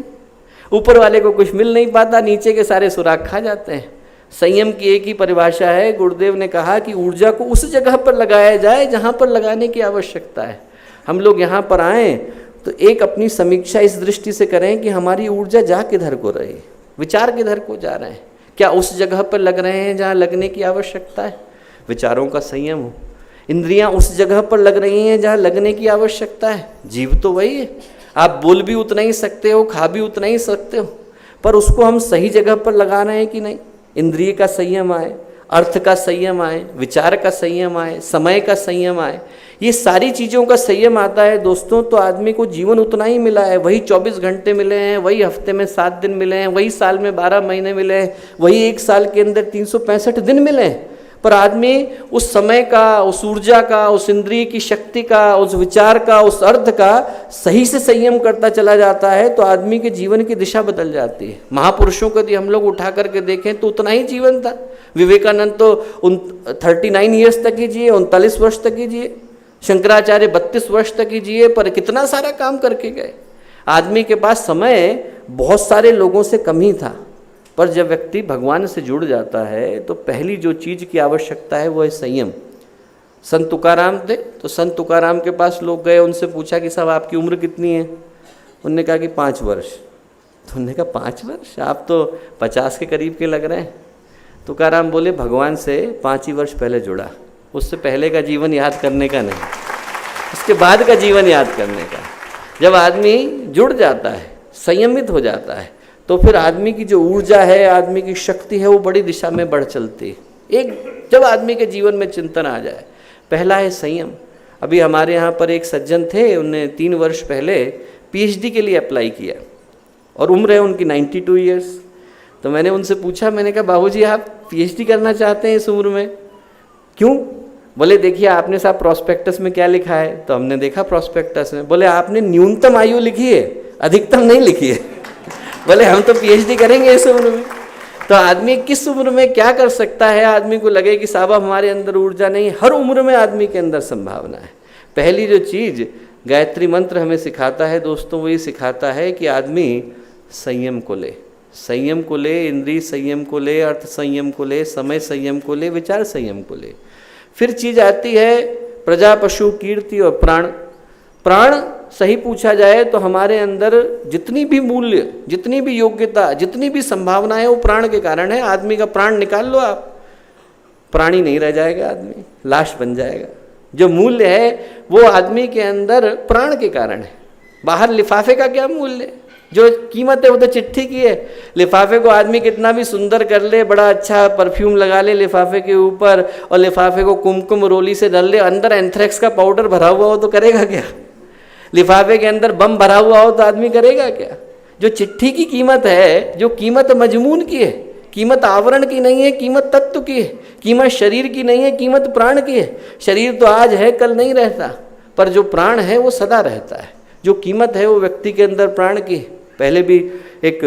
ऊपर वाले को कुछ मिल नहीं पाता, नीचे के सारे सुराख खा जाते हैं। संयम की एक ही परिभाषा है, गुरुदेव ने कहा कि ऊर्जा को उस जगह पर लगाया जाए जहाँ पर लगाने की आवश्यकता है। हम लोग यहाँ पर आएँ तो एक अपनी समीक्षा इस दृष्टि से करें कि हमारी ऊर्जा जा किधर को रही, विचार किधर को जा रहे हैं, क्या उस जगह पर लग रहे हैं जहाँ लगने की आवश्यकता है? विचारों का संयम हो। इंद्रियां उस जगह पर लग रही हैं जहाँ लगने की आवश्यकता है। जीव तो वही है, आप बोल भी उतना ही सकते हो, खा भी उतना ही सकते हो, पर उसको हम सही जगह पर लगा रहे हैं कि नहीं? इंद्रिय का संयम आए, अर्थ का संयम आए, विचार का संयम आए, समय का संयम आए, ये सारी चीज़ों का संयम आता है दोस्तों, तो आदमी को जीवन उतना ही मिला है। वही 24 घंटे मिले हैं, वही हफ्ते में 7 दिन मिले हैं, वही साल में 12 महीने मिले हैं, वही एक साल के अंदर 365 दिन मिले हैं। पर आदमी उस समय का, उस ऊर्जा का, उस इंद्रिय की शक्ति का, उस विचार का, उस अर्थ का सही से संयम करता चला जाता है तो आदमी के जीवन की दिशा बदल जाती है। महापुरुषों को यदि हम लोग उठा करके देखें तो उतना ही जीवन था। विवेकानंद तो 39 ईयर्स तक ही जिए, 39 वर्ष तक ही जिए। शंकराचार्य 32 वर्ष तक ही जिए, पर कितना सारा काम करके गए। आदमी के पास समय बहुत सारे लोगों से कम ही था, पर जब व्यक्ति भगवान से जुड़ जाता है तो पहली जो चीज़ की आवश्यकता है वो है संयम। संत तुकाराम थे, तो संत तुकाराम के पास लोग गए, उनसे पूछा कि साहब आपकी उम्र कितनी है? उनने कहा कि 5 वर्ष। तो उन्होंने कहा 5 वर्ष, आप तो 50 के करीब के लग रहे हैं। तुकाराम बोले भगवान से 5 ही वर्ष पहले जुड़ा, उससे पहले का जीवन याद करने का नहीं, उसके बाद का जीवन याद करने का। जब आदमी जुड़ जाता है, संयमित हो जाता है, तो फिर आदमी की जो ऊर्जा है, आदमी की शक्ति है, वो बड़ी दिशा में बढ़ चलती है। एक जब आदमी के जीवन में चिंतन आ जाए, पहला है संयम। अभी हमारे यहाँ पर एक सज्जन थे, उन्होंने 3 वर्ष पहले PhD के लिए अप्लाई किया और उम्र है उनकी 92 ईयर्स। तो मैंने उनसे पूछा, मैंने कहा बाबूजी आप PhD करना चाहते हैं इस उम्र में, क्यों? बोले देखिए आपने साहब प्रोस्पेक्टस में क्या लिखा है? तो हमने देखा प्रोस्पेक्टस में, बोले आपने न्यूनतम आयु लिखी है, अधिकतम नहीं लिखी है। बोले हम तो PhD करेंगे इस उम्र में। तो आदमी किस उम्र में क्या कर सकता है, आदमी को लगे कि साहब हमारे अंदर ऊर्जा नहीं, हर उम्र में आदमी के अंदर संभावना है। पहली जो चीज़ गायत्री मंत्र हमें सिखाता है दोस्तों, वो ये सिखाता है कि आदमी संयम को ले, संयम को ले, इंद्रिय संयम को ले, अर्थ संयम को ले, समय संयम को ले, विचार संयम को ले। फिर चीज़ आती है प्रजा, पशु, कीर्ति और प्राण। प्राण सही पूछा जाए तो हमारे अंदर जितनी भी मूल्य, जितनी भी योग्यता, जितनी भी संभावना है वो प्राण के कारण है। आदमी का प्राण निकाल लो आप, प्राणी नहीं रह जाएगा, आदमी लाश बन जाएगा। जो मूल्य है वो आदमी के अंदर प्राण के कारण है। बाहर लिफाफे का क्या मूल्य है? जो कीमत है वो तो चिट्ठी की है। लिफाफे को आदमी कितना भी सुंदर कर ले, बड़ा अच्छा परफ्यूम लगा ले लिफाफे के ऊपर और लिफाफे को कुमकुम रोली से डाल ले, अंदर एंथ्रेक्स का पाउडर भरा हुआ हो तो करेगा क्या? लिफाफे के अंदर बम भरा हुआ हो तो आदमी करेगा क्या? जो चिट्ठी की कीमत है, जो कीमत मजमून की है, कीमत आवरण की नहीं है, कीमत तत्व की है, कीमत शरीर की नहीं है, कीमत प्राण की है। शरीर तो आज है कल नहीं रहता, पर जो प्राण है वो सदा रहता है। जो कीमत है वो व्यक्ति के अंदर प्राण की है। पहले भी एक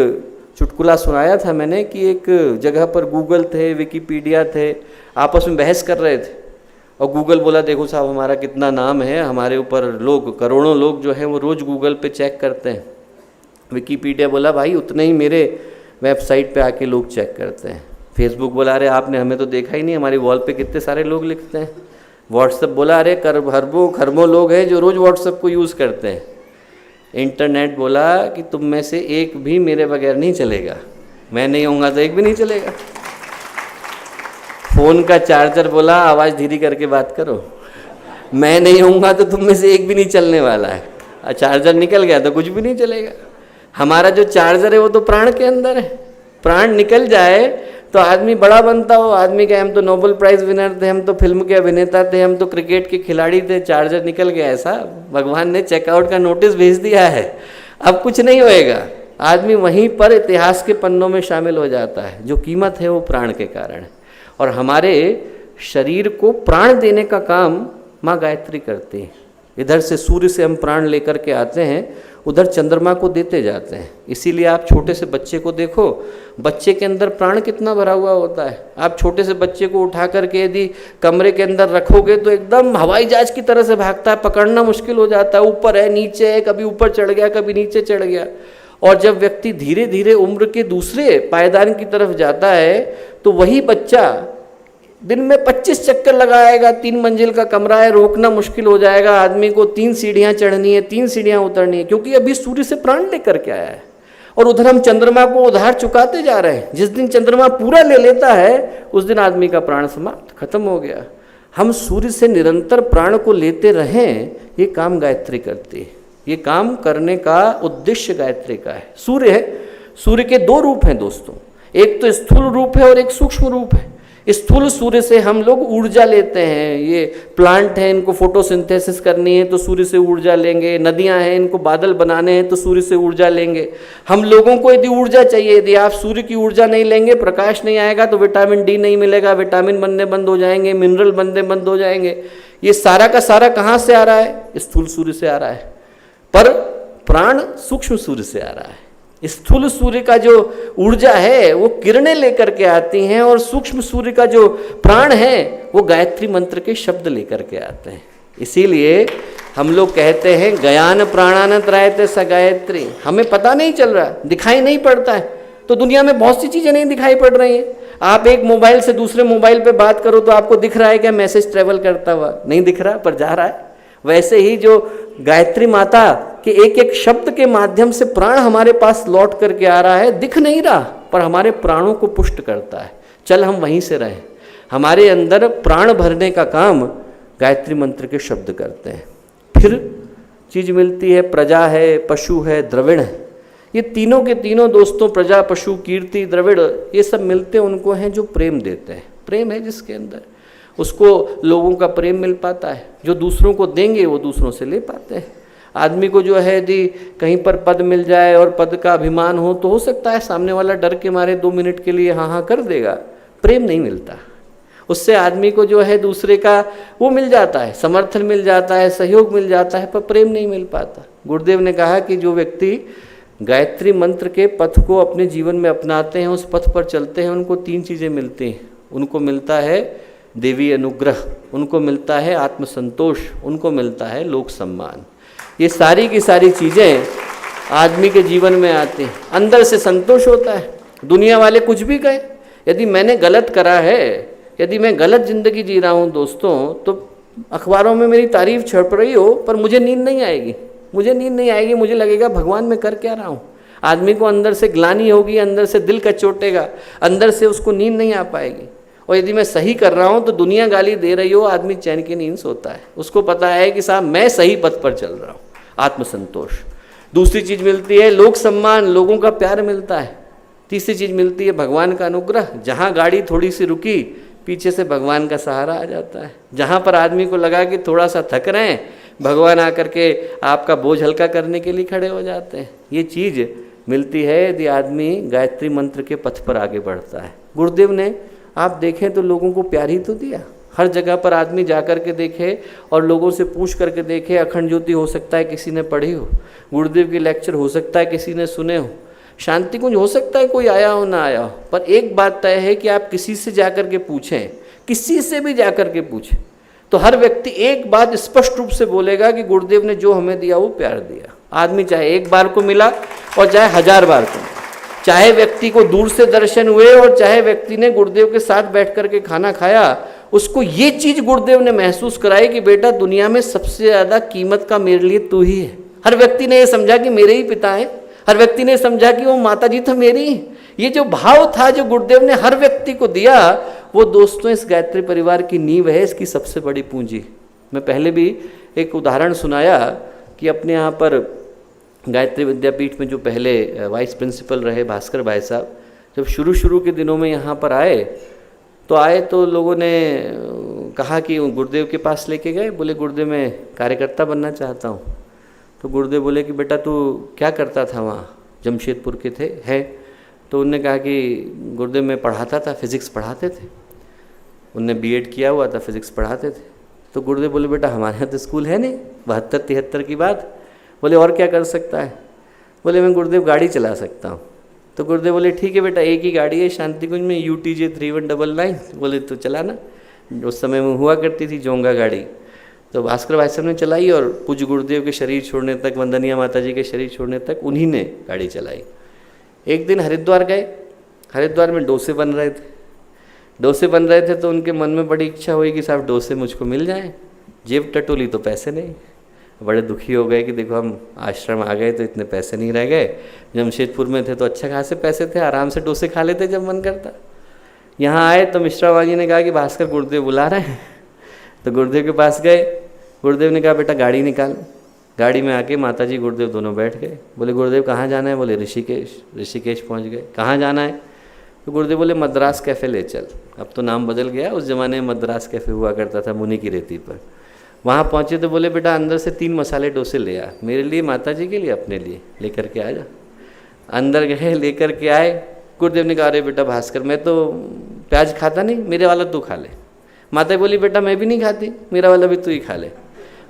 चुटकुला सुनाया था मैंने कि एक जगह पर गूगल थे, विकिपीडिया थे, आपस में बहस कर रहे थे और गूगल बोला देखो साहब हमारा कितना नाम है, हमारे ऊपर लोग, करोड़ों लोग जो हैं वो रोज़ गूगल पे चेक करते हैं। विकिपीडिया बोला भाई उतने ही मेरे वेबसाइट पे आके लोग चेक करते हैं। फेसबुक बोला अरे आपने हमें तो देखा ही नहीं, हमारी वॉल पे कितने सारे लोग लिखते हैं। व्हाट्सएप बोला अरे खरबों लोग हैं जो रोज़ व्हाट्सएप को यूज़ करते हैं। इंटरनेट बोला कि तुम में से एक भी मेरे बगैर नहीं चलेगा, मैं नहीं होऊंगा तो एक भी नहीं चलेगा। फ़ोन का चार्जर बोला आवाज़ धीरे करके बात करो, मैं नहीं होऊंगा तो तुम में से एक भी नहीं चलने वाला है। चार्जर निकल गया तो कुछ भी नहीं चलेगा। हमारा जो चार्जर है वो तो प्राण के अंदर है। प्राण निकल जाए तो आदमी बड़ा बनता हो, आदमी के हम तो नोबेल प्राइज विनर थे, हम तो फिल्म के अभिनेता थे, हम तो क्रिकेट के खिलाड़ी थे, चार्जर निकल गया। ऐसा भगवान ने चेकआउट का नोटिस भेज दिया है, अब कुछ नहीं होएगा। आदमी वहीं पर इतिहास के पन्नों में शामिल हो जाता है। जो कीमत है वो प्राण के कारण है। और हमारे शरीर को प्राण देने का काम माँ गायत्री करती है। इधर से सूर्य से हम प्राण लेकर के आते हैं, उधर चंद्रमा को देते जाते हैं। इसीलिए आप छोटे से बच्चे को देखो, बच्चे के अंदर प्राण कितना भरा हुआ होता है। आप छोटे से बच्चे को उठा करके यदि कमरे के अंदर रखोगे तो एकदम हवाई जहाज की तरह से भागता है, पकड़ना मुश्किल हो जाता है, ऊपर है नीचे है, कभी ऊपर चढ़ गया कभी नीचे चढ़ गया। और जब व्यक्ति धीरे धीरे उम्र के दूसरे पायदान की तरफ जाता है तो वही बच्चा दिन में 25 चक्कर लगाएगा। 3 मंजिल का कमरा है, रोकना मुश्किल हो जाएगा आदमी को। 3 सीढ़ियाँ चढ़नी है, 3 सीढ़ियाँ उतरनी है, क्योंकि अभी सूर्य से प्राण लेकर के आया है। और उधर हम चंद्रमा को उधार चुकाते जा रहे हैं। जिस दिन चंद्रमा पूरा ले लेता है उस दिन आदमी का प्राण समाप्त, खत्म हो गया। हम सूर्य से निरंतर प्राण को लेते रहें, ये काम गायत्री करती है। ये काम करने का उद्देश्य गायत्री का है। सूर्य है, सूर्य के 2 रूप हैं दोस्तों, एक तो स्थूल रूप है और एक सूक्ष्म रूप है। स्थूल सूर्य से हम लोग ऊर्जा लेते हैं। ये प्लांट हैं, इनको फोटोसिंथेसिस करनी है तो सूर्य से ऊर्जा लेंगे। नदियां हैं, इनको बादल बनाने हैं तो सूर्य से ऊर्जा लेंगे। हम लोगों को यदि ऊर्जा चाहिए, यदि आप सूर्य की ऊर्जा नहीं लेंगे, प्रकाश नहीं आएगा तो विटामिन डी नहीं मिलेगा, विटामिन बनने बंद हो जाएंगे, मिनरल बनने बंद हो जाएंगे। ये सारा का सारा कहाँ से आ रहा है? स्थूल सूर्य से आ रहा है। पर प्राण सूक्ष्म सूर्य से आ रहा है। स्थूल सूर्य का जो ऊर्जा है वो किरणें लेकर के आती हैं, और सूक्ष्म सूर्य का जो प्राण है वो गायत्री मंत्र के शब्द लेकर के आते हैं। इसीलिए हम लोग कहते हैं गयान प्राणान त्रायते स गायत्री। हमें पता नहीं चल रहा, दिखाई नहीं पड़ता है, तो दुनिया में बहुत सी चीज़ें नहीं दिखाई पड़ रही हैं। आप एक मोबाइल से दूसरे मोबाइल पे बात करो तो आपको दिख रहा है क्या मैसेज ट्रेवल करता हुआ? नहीं दिख रहा, पर जा रहा है। वैसे ही जो गायत्री माता के एक एक शब्द के माध्यम से प्राण हमारे पास लौट करके आ रहा है, दिख नहीं रहा पर हमारे प्राणों को पुष्ट करता है। चल हम वहीं से रहें। हमारे अंदर प्राण भरने का काम गायत्री मंत्र के शब्द करते हैं। फिर चीज़ मिलती है, प्रजा है, पशु है, द्रविड़ है। ये तीनों के तीनों दोस्तों, प्रजा, पशु, कीर्ति, द्रविड़, ये सब मिलते उनको हैं जो प्रेम देते हैं। प्रेम है जिसके अंदर, उसको लोगों का प्रेम मिल पाता है। जो दूसरों को देंगे वो दूसरों से ले पाते हैं। आदमी को जो है यदि कहीं पर पद मिल जाए और पद का अभिमान हो सकता है सामने वाला डर के मारे 2 मिनट के लिए हाँ हाँ कर देगा। प्रेम नहीं मिलता उससे। आदमी को जो है दूसरे का वो मिल जाता है, समर्थन मिल जाता है, सहयोग मिल जाता है, पर प्रेम नहीं मिल पाता। गुरुदेव ने कहा कि जो व्यक्ति गायत्री मंत्र के पथ को अपने जीवन में अपनाते हैं, उस पथ पर चलते हैं, उनको 3 चीज़ें मिलती हैं। उनको मिलता है देवी अनुग्रह, उनको मिलता है आत्मसंतोष, उनको मिलता है लोक सम्मान। ये सारी की सारी चीज़ें आदमी के जीवन में आती हैं। अंदर से संतोष होता है। दुनिया वाले कुछ भी कहें, यदि मैंने गलत करा है, यदि मैं गलत ज़िंदगी जी रहा हूँ दोस्तों, तो अखबारों में मेरी तारीफ छप रही हो पर मुझे नींद नहीं आएगी, मुझे नींद नहीं आएगी। मुझे लगेगा भगवान मैं कर क्या रहा हूँ। आदमी को अंदर से ग्लानि होगी, अंदर से दिल कचोटेगा, अंदर से उसको नींद नहीं आ पाएगी। और यदि मैं सही कर रहा हूँ तो दुनिया गाली दे रही हो, आदमी चैन की नींद सोता है। उसको पता है कि साहब मैं सही पथ पर चल रहा हूँ। आत्मसंतोष। दूसरी चीज़ मिलती है लोक सम्मान, लोगों का प्यार मिलता है। तीसरी चीज़ मिलती है भगवान का अनुग्रह। जहाँ गाड़ी थोड़ी सी रुकी, पीछे से भगवान का सहारा आ जाता है। जहाँ पर आदमी को लगा कि थोड़ा सा थक रहे हैं, भगवान आकर के आपका बोझ हल्का करने के लिए खड़े हो जाते हैं। ये चीज़ मिलती है यदि आदमी गायत्री मंत्र के पथ पर आगे बढ़ता है। गुरुदेव ने आप देखें तो लोगों को प्यार ही तो दिया। हर जगह पर आदमी जा कर के देखे और लोगों से पूछ करके देखे। अखंड ज्योति हो सकता है किसी ने पढ़ी हो, गुरुदेव के लेक्चर हो सकता है किसी ने सुने हो, शांति कुंज हो सकता है कोई आया हो ना आया हो, पर एक बात तय है कि आप किसी से जा कर के पूछें, किसी से भी जा कर के पूछें, तो हर व्यक्ति एक बात स्पष्ट रूप से बोलेगा कि गुरुदेव ने जो हमें दिया वो प्यार दिया। आदमी चाहे एक बार को मिला और चाहे 1000 बार को, चाहे व्यक्ति को दूर से दर्शन हुए और चाहे व्यक्ति ने गुरुदेव के साथ बैठ करके खाना खाया, उसको ये चीज गुरुदेव ने महसूस कराई कि बेटा दुनिया में सबसे ज्यादा कीमत का मेरे लिए तू ही है। हर व्यक्ति ने ये समझा कि मेरे ही पिता हैं, हर व्यक्ति ने समझा कि वो माता जी तो मेरी ही। ये जो भाव था जो गुरुदेव ने हर व्यक्ति को दिया, वो दोस्तों इस गायत्री परिवार की नींव है, इसकी सबसे बड़ी पूंजी। मैं पहले भी एक उदाहरण सुनाया कि अपने यहाँ पर गायत्री विद्यापीठ में जो पहले वाइस प्रिंसिपल रहे भास्कर भाई साहब, जब शुरू शुरू के दिनों में यहाँ पर आए तो लोगों ने कहा कि गुरुदेव के पास लेके गए, बोले गुरुदेव मैं कार्यकर्ता बनना चाहता हूँ। तो गुरुदेव बोले कि बेटा तू क्या करता था वहाँ, जमशेदपुर के थे है। तो उनने कहा कि गुरुदेव मैं पढ़ाता था, फिज़िक्स पढ़ाते थे। उनने बीएड किया हुआ था, फिज़िक्स पढ़ाते थे। तो गुरुदेव बोले बेटा हमारे यहाँ तो स्कूल है नहीं, 72-73 की बात। बोले और क्या कर सकता है? बोले मैं गुरुदेव गाड़ी चला सकता हूँ। तो गुरुदेव बोले ठीक है बेटा, एक ही गाड़ी है शांति कुंज में, UTJ 3199। बोले तो चलाना। उस समय में हुआ करती थी जोंगा गाड़ी, तो भास्कर भाई साहब ने चलाई और पूज्य गुरुदेव के शरीर छोड़ने तक, वंदनिया माता जी के शरीर छोड़ने तक उन्हीं ने गाड़ी चलाई। एक दिन हरिद्वार गए, हरिद्वार में डोसे बन रहे थे तो उनके मन में बड़ी इच्छा हुई कि साहब डोसे मुझको मिल जाएं। जेब टटोली तो पैसे नहीं, बड़े दुखी हो गए कि देखो हम आश्रम आ गए तो इतने पैसे नहीं रह गए, जमशेदपुर में थे तो अच्छा खासे पैसे थे, आराम से डोसे खा लेते जब मन करता। यहाँ आए तो मिश्रा बाबा जी ने कहा कि भास्कर गुरुदेव बुला रहे हैं। तो गुरुदेव के पास गए, गुरुदेव ने कहा बेटा गाड़ी निकाल। गाड़ी में आके माता जी गुरुदेव दोनों बैठ गए। बोले गुरुदेव कहाँ जाना है? बोले ऋषिकेश पहुँच गए। कहाँ जाना है? तो गुरुदेव बोले मद्रास कैफ़े ले चल। अब तो नाम बदल गया, उस ज़माने में मद्रास कैफ़े हुआ करता था मुनि की रेती पर। वहाँ पहुँचे तो बोले बेटा अंदर से 3 मसाले डोसे ले आ, मेरे लिए, माता जी के लिए, अपने लिए, लेकर के आ जा। अंदर गए, लेकर के आए। गुरुदेव ने कहा अरे बेटा भास्कर मैं तो प्याज खाता नहीं, मेरे वाला तू खा ले। माता बोली बेटा मैं भी नहीं खाती, मेरा वाला भी तू ही खा ले।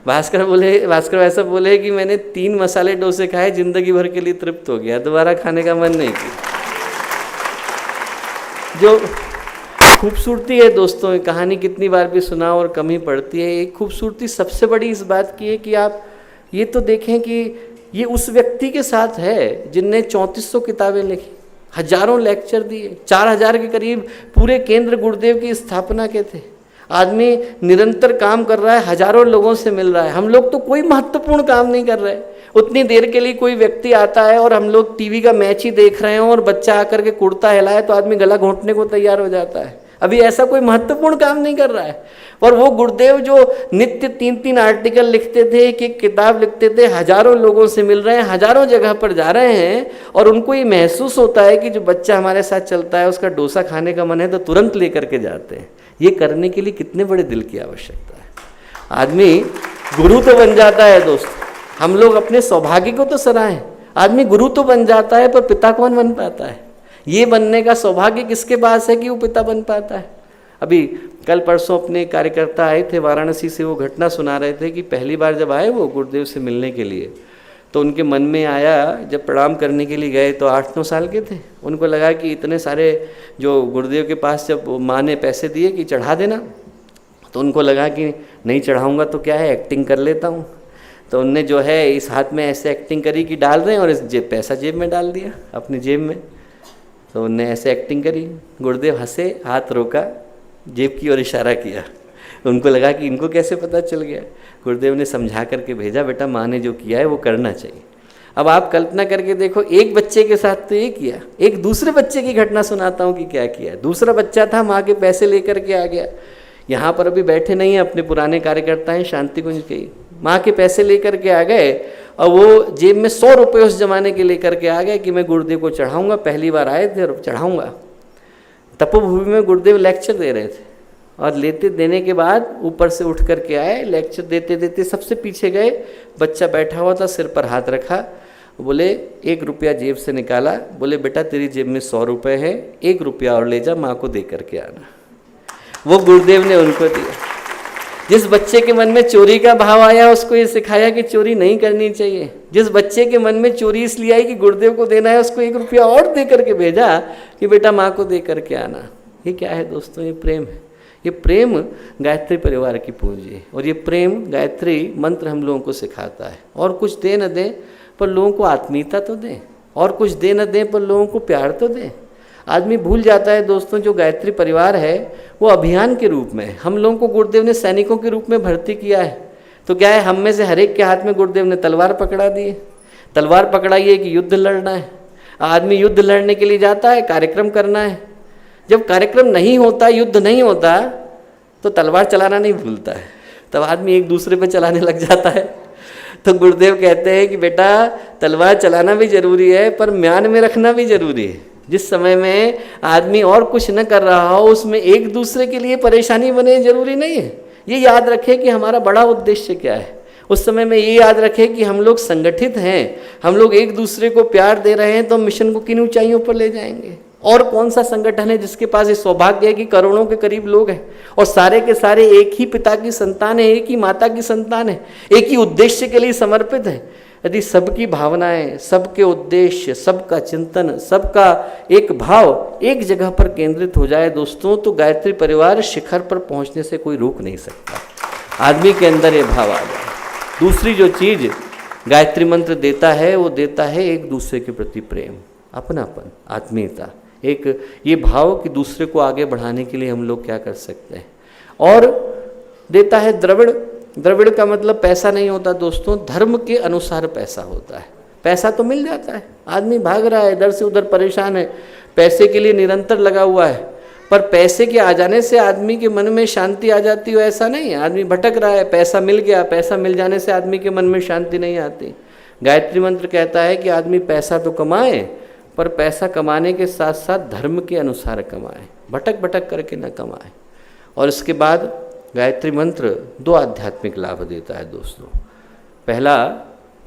भास्कर ऐसा बोले कि मैंने 3 मसाले डोसे खाए, जिंदगी भर के लिए तृप्त हो गया, दोबारा खाने का मन नहीं किया। जो खूबसूरती है दोस्तों, ये कहानी कितनी बार भी सुनाओ और कम ही पड़ती है। एक खूबसूरती सबसे बड़ी इस बात की है कि आप ये तो देखें कि ये उस व्यक्ति के साथ है जिनने 3400 किताबें लिखी, हजारों लेक्चर दिए, 4000 के करीब पूरे केंद्र गुरुदेव की स्थापना के थे। आदमी निरंतर काम कर रहा है, हजारों लोगों से मिल रहा है। हम लोग तो कोई महत्वपूर्ण काम नहीं कर रहे। उतनी देर के लिए कोई व्यक्ति आता है और हम लोग टीवी का मैच ही देख रहे हैं और बच्चा आकर के कुर्ता हिलाए तो आदमी गला घोंटने को तैयार हो जाता है। अभी ऐसा कोई महत्वपूर्ण काम नहीं कर रहा है। और वो गुरुदेव जो नित्य 3-3 आर्टिकल लिखते थे, एक किताब लिखते थे, हजारों लोगों से मिल रहे हैं, हजारों जगह पर जा रहे हैं, और उनको ये महसूस होता है कि जो बच्चा हमारे साथ चलता है उसका डोसा खाने का मन है तो तुरंत लेकर के जाते हैं। ये करने के लिए कितने बड़े दिल की आवश्यकता है। आदमी गुरु तो बन जाता है दोस्त, हम लोग अपने सौभाग्य को तो सराहें। आदमी गुरु तो बन जाता है पर पिता कौन बन पाता है? ये बनने का सौभाग्य किसके पास है कि वो पिता बन पाता है? अभी कल परसों अपने कार्यकर्ता आए थे वाराणसी से, वो घटना सुना रहे थे कि पहली बार जब आए वो गुरुदेव से मिलने के लिए, तो उनके मन में आया, जब प्रणाम करने के लिए गए तो 8-9 साल के थे। उनको लगा कि इतने सारे जो गुरुदेव के पास जब माँ ने पैसे दिए कि चढ़ा देना, तो उनको लगा कि नहीं चढ़ाऊँगा तो क्या है, एक्टिंग कर लेता हूँ। तो उनने जो है इस हाथ में ऐसे एक्टिंग करी कि डाल रहे हैं और इस पैसा जेब में डाल दिया, अपनी जेब में। तो उनने ऐसे एक्टिंग करी, गुरुदेव हंसे, हाथ रोका, जेब की ओर इशारा किया। उनको लगा कि इनको कैसे पता चल गया। गुरुदेव ने समझा करके भेजा, बेटा माँ ने जो किया है वो करना चाहिए। अब आप कल्पना करके देखो, एक बच्चे के साथ तो ये किया, एक दूसरे बच्चे की घटना सुनाता हूँ कि क्या किया। दूसरा बच्चा था, माँ के पैसे लेकर के आ गया। यहाँ पर अभी बैठे नहीं हैं, अपने पुराने कार्यकर्ता हैं शांति कुंज के, माँ के पैसे लेकर के आ गए और वो जेब में 100 रुपये उस जमाने के लेकर के आ गए कि मैं गुरुदेव को चढ़ाऊँगा, पहली बार आए थे और चढ़ाऊँगा। तपोभूमि में गुरुदेव लेक्चर दे रहे थे और देने के बाद ऊपर से उठ करके आए, लेक्चर देते देते सबसे पीछे गए, बच्चा बैठा हुआ था, सिर पर हाथ रखा, बोले 1 रुपया जेब से निकाला, बोले बेटा तेरी जेब में 100 रुपये है, 1 रुपया और ले जा, माँ को दे करके आना। वो गुरुदेव ने उनको दिया। जिस बच्चे के मन में चोरी का भाव आया उसको ये सिखाया कि चोरी नहीं करनी चाहिए। जिस बच्चे के मन में चोरी इसलिए आई कि गुरुदेव को देना है, उसको 1 रुपया और दे करके भेजा कि बेटा माँ को दे करके आना। ये क्या है दोस्तों? ये प्रेम है। ये प्रेम गायत्री परिवार की पूंजी है और ये प्रेम गायत्री मंत्र हम लोगों को सिखाता है। और कुछ दे न दें पर लोगों को आत्मीयता तो दें, और कुछ दे न दें पर लोगों को प्यार तो दें। आदमी भूल जाता है दोस्तों, जो गायत्री परिवार है वो अभियान के रूप में, हम लोगों को गुरुदेव ने सैनिकों के रूप में भर्ती किया है। तो क्या है, हम में से हर एक के हाथ में गुरुदेव ने तलवार पकड़ा दी है। तलवार पकड़ाई है कि युद्ध लड़ना है। आदमी युद्ध लड़ने के लिए जाता है, कार्यक्रम करना है। जब कार्यक्रम नहीं होता, युद्ध नहीं होता, तो तलवार चलाना नहीं भूलता है, तब आदमी एक दूसरे पे चलाने लग जाता है। तो गुरुदेव कहते हैं कि बेटा तलवार चलाना भी जरूरी है पर म्यान में रखना भी जरूरी है। जिस समय में आदमी और कुछ न कर रहा हो उसमें एक दूसरे के लिए परेशानी बने, जरूरी नहीं है। ये याद रखें कि हमारा बड़ा उद्देश्य क्या है। उस समय में ये याद रखें कि हम लोग संगठित हैं, हम लोग एक दूसरे को प्यार दे रहे हैं तो मिशन को किन ऊंचाइयों पर ले जाएंगे। और कौन सा संगठन है जिसके पास ये सौभाग्य है कि करोड़ों के करीब लोग हैं और सारे के सारे एक ही पिता की संतान है, एक ही माता की संतान है, एक ही उद्देश्य के लिए समर्पित है। यदि सबकी भावनाएं, सबके उद्देश्य, सबका चिंतन, सबका एक भाव एक जगह पर केंद्रित हो जाए दोस्तों, तो गायत्री परिवार शिखर पर पहुंचने से कोई रोक नहीं सकता। आदमी के अंदर ये भाव आ जाए। दूसरी जो चीज गायत्री मंत्र देता है वो देता है एक दूसरे के प्रति प्रेम, अपनापन, आत्मीयता, एक ये भाव कि दूसरे को आगे बढ़ाने के लिए हम लोग क्या कर सकते हैं। और देता है द्रविड़। द्रविड़ का मतलब पैसा नहीं होता दोस्तों, धर्म के अनुसार पैसा होता है। पैसा तो मिल जाता है, आदमी भाग रहा है इधर से उधर, परेशान है, पैसे के लिए निरंतर लगा हुआ है, पर पैसे के आ जाने से आदमी के मन में शांति आ जाती हो ऐसा नहीं है। आदमी भटक रहा है, पैसा मिल गया, पैसा मिल जाने से आदमी के मन में शांति नहीं आती। गायत्री मंत्र कहता है कि आदमी पैसा तो कमाए, पर पैसा कमाने के साथ साथ धर्म के अनुसार कमाए, भटक भटक करके न कमाए। और इसके बाद गायत्री मंत्र 2 आध्यात्मिक लाभ देता है दोस्तों। पहला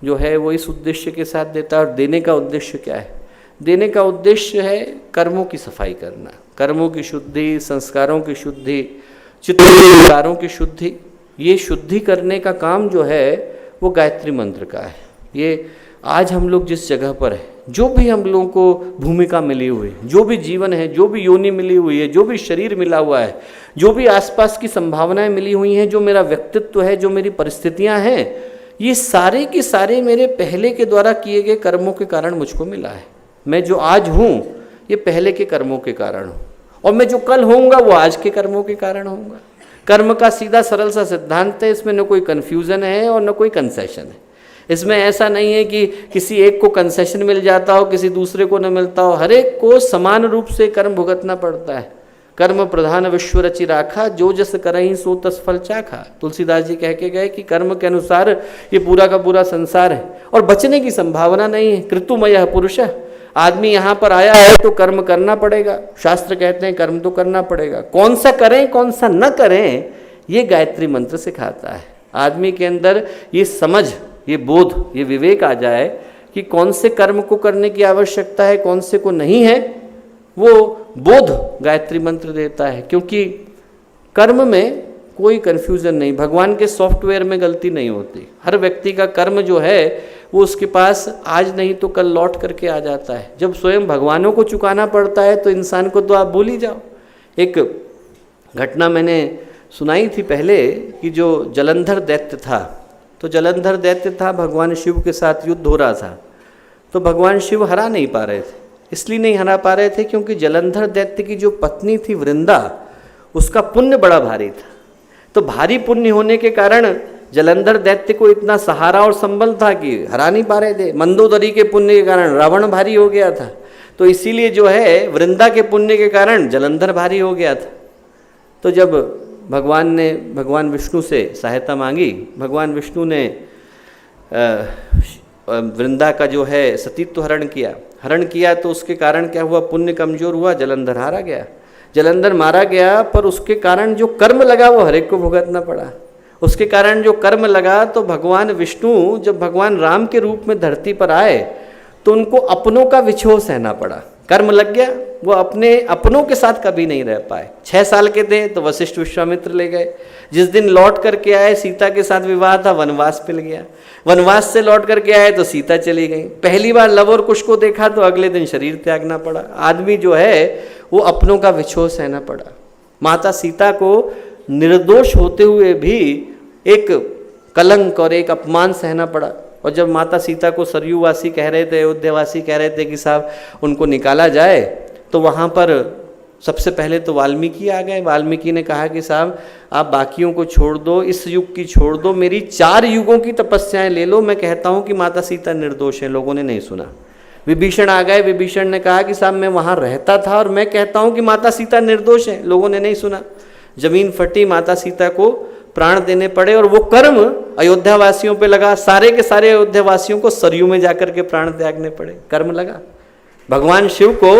जो है वो इस उद्देश्य के साथ देता है। और देने का उद्देश्य क्या है? देने का उद्देश्य है कर्मों की सफाई करना, कर्मों की शुद्धि, संस्कारों की शुद्धि, चित्तों की शुद्धि। ये शुद्धि करने का काम जो है वो गायत्री मंत्र का है। ये आज हम लोग जिस जगह पर है, जो भी हम लोगों को भूमिका मिली हुई है, जो भी जीवन है, जो भी योनि मिली हुई है, जो भी शरीर मिला हुआ है, जो भी आसपास की संभावनाएं मिली हुई हैं, जो मेरा व्यक्तित्व है, जो मेरी परिस्थितियां हैं, ये सारे के सारे मेरे पहले के द्वारा किए गए कर्मों के कारण मुझको मिला है। मैं जो आज हूँ ये पहले के कर्मों के कारण हूँ, और मैं जो कल होऊंगा वो आज के कर्मों के कारण होऊंगा। कर्म का सीधा सरल सा सिद्धांत है, इसमें न कोई कन्फ्यूज़न है और न कोई कंसेशन है। इसमें ऐसा नहीं है कि किसी एक को कंसेशन मिल जाता हो, किसी दूसरे को न मिलता हो। हर एक को समान रूप से कर्म भुगतना पड़ता है। कर्म प्रधान विश्व रचि राखा, जो जस करहीं सो तस फल चाखा। तुलसीदास जी कह के गए कि कर्म के अनुसार ये पूरा का पूरा संसार है और बचने की संभावना नहीं है। कृतुमय पुरुष, आदमी यहाँ पर आया है तो कर्म करना पड़ेगा। शास्त्र कहते हैं कर्म तो करना पड़ेगा। कौन सा करें कौन सा न करें, ये गायत्री मंत्र सिखाता है। आदमी के अंदर ये समझ, ये बोध, ये विवेक आ जाए कि कौन से कर्म को करने की आवश्यकता है, कौन से को नहीं है, वो बोध गायत्री मंत्र देता है। क्योंकि कर्म में कोई कन्फ्यूज़न नहीं, भगवान के सॉफ्टवेयर में गलती नहीं होती। हर व्यक्ति का कर्म जो है वो उसके पास आज नहीं तो कल लौट करके आ जाता है। जब स्वयं भगवानों को चुकाना पड़ता है तो इंसान को तो आप भूल ही जाओ। एक घटना मैंने सुनाई थी पहले कि जो जलंधर दैत्य था, तो जलंधर दैत्य था, भगवान शिव के साथ युद्ध हो रहा था, तो भगवान शिव हरा नहीं पा रहे थे। इसलिए नहीं हरा पा रहे थे क्योंकि जलंधर दैत्य की जो पत्नी थी वृंदा, उसका पुण्य बड़ा भारी था। तो भारी पुण्य होने के कारण जलंधर दैत्य को इतना सहारा और संबल था कि हरा नहीं पा रहे थे। मंदोदरी के पुण्य के कारण रावण भारी हो गया था, तो इसीलिए जो है वृंदा के पुण्य के कारण जलंधर भारी हो गया था। तो जब भगवान ने भगवान विष्णु से सहायता मांगी, भगवान विष्णु ने वृंदा का जो है सतीत्व हरण किया, तो उसके कारण क्या हुआ, पुण्य कमजोर हुआ, जलंधर हारा गया, जलंधर मारा गया। पर उसके कारण जो कर्म लगा वो हर एक को भुगतना पड़ा। उसके कारण जो कर्म लगा, तो भगवान विष्णु जब भगवान राम के रूप में धरती पर आए तो उनको अपनों का विछोह सहना पड़ा। कर्म लग गया, वो अपने अपनों के साथ कभी नहीं रह पाए। 6 साल के थे तो वशिष्ठ विश्वामित्र ले गए। जिस दिन लौट करके आए, सीता के साथ विवाह था, वनवास मिल गया। वनवास से लौट करके आए तो सीता चली गई। पहली बार लव और कुश को देखा तो अगले दिन शरीर त्यागना पड़ा। आदमी जो है वो अपनों का विछोह सहना पड़ा। माता सीता को निर्दोष होते हुए भी एक कलंक और एक अपमान सहना पड़ा। और जब माता सीता को सरयूवासी कह रहे थे, अयोध्यावासी कह रहे थे कि साहब उनको निकाला जाए, तो वहाँ पर सबसे पहले तो वाल्मीकि आ गए। वाल्मीकि ने कहा कि साहब आप बाकियों को छोड़ दो, इस युग की छोड़ दो, मेरी 4 युगों की तपस्याएं ले लो, मैं कहता हूँ कि माता सीता निर्दोष है। लोगों ने नहीं सुना। विभीषण आ गए। विभीषण ने कहा कि साहब मैं वहाँ रहता था और मैं कहता हूँ कि माता सीता निर्दोष है। लोगों ने नहीं सुना। जमीन फटी, माता सीता को प्राण देने पड़े और वो कर्म अयोध्यावासियों पे लगा। सारे के सारे अयोध्यावासियों को सरयू में जाकर के प्राण त्यागने पड़े। कर्म लगा। भगवान शिव को,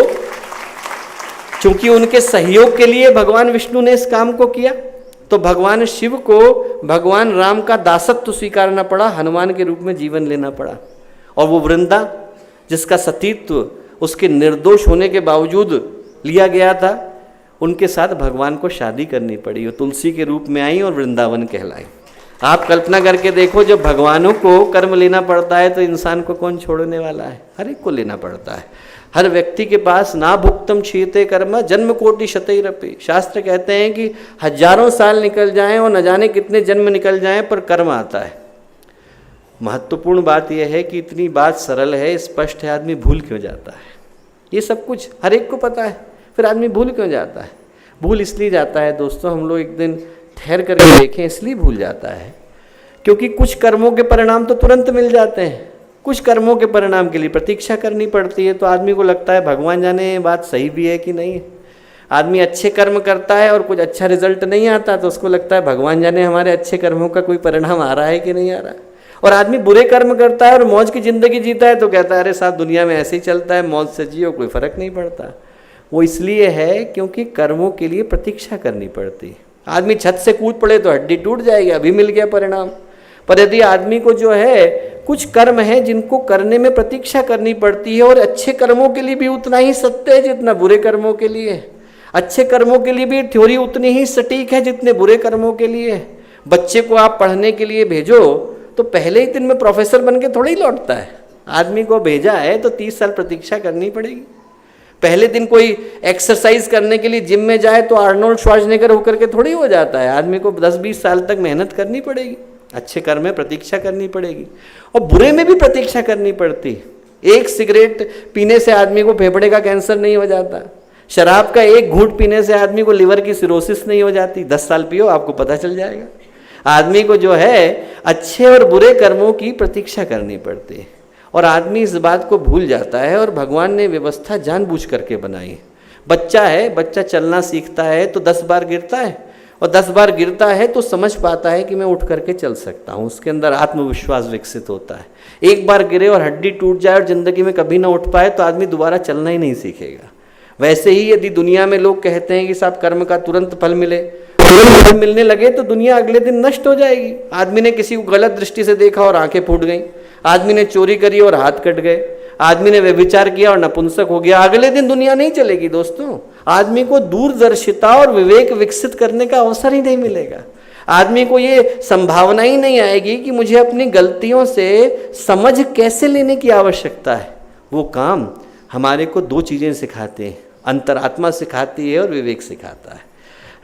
चूंकि उनके सहयोग के लिए भगवान विष्णु ने इस काम को किया, तो भगवान शिव को भगवान राम का दासत्व स्वीकारना पड़ा, हनुमान के रूप में जीवन लेना पड़ा। और वो वृंदा जिसका सतीत्व उसके निर्दोष होने के बावजूद लिया गया था, उनके साथ भगवान को शादी करनी पड़ी। वो तुलसी के रूप में आई और वृंदावन कहलाई। आप कल्पना करके देखो, जब भगवानों को कर्म लेना पड़ता है तो इंसान को कौन छोड़ने वाला है? हर एक को लेना पड़ता है। हर व्यक्ति के पास ना भुक्तम क्षीयते कर्म जन्म कोटि शतैरपि। शास्त्र कहते हैं कि हजारों साल निकल जाएं और न जाने कितने जन्म निकल जाएं, पर कर्म आता है। महत्वपूर्ण बात यह है कि इतनी बात सरल है, स्पष्ट है, आदमी भूल क्यों जाता है? ये सब कुछ हर एक को पता है, फिर आदमी भूल क्यों जाता है? भूल इसलिए जाता है दोस्तों, हम लोग एक दिन ठहर करके देखें, इसलिए भूल जाता है क्योंकि कुछ कर्मों के परिणाम तो तुरंत मिल जाते हैं, कुछ कर्मों के परिणाम के लिए प्रतीक्षा करनी पड़ती है। तो आदमी को लगता है भगवान जाने बात सही भी है कि नहीं है। आदमी अच्छे कर्म करता है और कुछ अच्छा रिजल्ट नहीं आता तो उसको लगता है भगवान जाने हमारे अच्छे कर्मों का कोई परिणाम आ रहा है कि नहीं आ रहा। और आदमी बुरे कर्म करता है और मौज की ज़िंदगी जीता है तो कहता है अरे साहब दुनिया में ऐसे ही चलता है, मौज से जियो, कोई फ़र्क नहीं पड़ता। वो इसलिए है क्योंकि कर्मों के लिए प्रतीक्षा करनी पड़ती है। आदमी छत से कूद पड़े तो हड्डी टूट जाएगी, अभी मिल गया परिणाम। पर यदि आदमी को जो है कुछ कर्म है जिनको करने में प्रतीक्षा करनी पड़ती है, और अच्छे कर्मों के लिए भी उतना ही सत्य है जितना बुरे कर्मों के लिए है। अच्छे कर्मों के लिए भी थ्योरी उतनी ही सटीक है जितने बुरे कर्मों के लिए है। बच्चे को आप पढ़ने के लिए भेजो तो पहले ही दिन में प्रोफेसर बन के थोड़ी लौटता है। आदमी को भेजा है तो 30 साल प्रतीक्षा करनी पड़ेगी। पहले दिन कोई एक्सरसाइज करने के लिए जिम में जाए तो आर्नोल्ड श्वार्ज़नेगर होकर के थोड़ी हो जाता है। आदमी को 10-20 साल तक मेहनत करनी पड़ेगी, अच्छे कर्म में प्रतीक्षा करनी पड़ेगी, और बुरे में भी प्रतीक्षा करनी पड़ती। एक सिगरेट पीने से आदमी को फेफड़े का कैंसर नहीं हो जाता, शराब का एक घूंट पीने से आदमी को लिवर की सिरोसिस नहीं हो जाती। 10 साल पियो, आपको पता चल जाएगा। आदमी को जो है अच्छे और बुरे कर्मों की प्रतीक्षा करनी पड़ती है, और आदमी इस बात को भूल जाता है। और भगवान ने व्यवस्था जानबूझ करके बनाई। बच्चा है, बच्चा चलना सीखता है तो 10 बार गिरता है, और 10 बार गिरता है तो समझ पाता है कि मैं उठ करके चल सकता हूँ। उसके अंदर आत्मविश्वास विकसित होता है। एक बार गिरे और हड्डी टूट जाए और ज़िंदगी में कभी ना उठ पाए तो आदमी दोबारा चलना ही नहीं सीखेगा। वैसे ही यदि दुनिया में लोग कहते हैं कि साहब कर्म का तुरंत फल मिले, तुरंत फल मिलने लगे तो दुनिया अगले दिन नष्ट हो जाएगी। आदमी ने किसी को गलत दृष्टि से देखा और आंखें फूट गई, आदमी ने चोरी करी और हाथ कट गए, आदमी ने व्यभिचार किया और नपुंसक हो गया, अगले दिन दुनिया नहीं चलेगी दोस्तों। आदमी को दूरदर्शिता और विवेक विकसित करने का अवसर ही नहीं मिलेगा। आदमी को ये संभावना ही नहीं आएगी कि मुझे अपनी गलतियों से समझ कैसे लेने की आवश्यकता है। वो काम हमारे को 2 चीज़ें सिखाते हैं, अंतरात्मा सिखाती है और विवेक सिखाता है।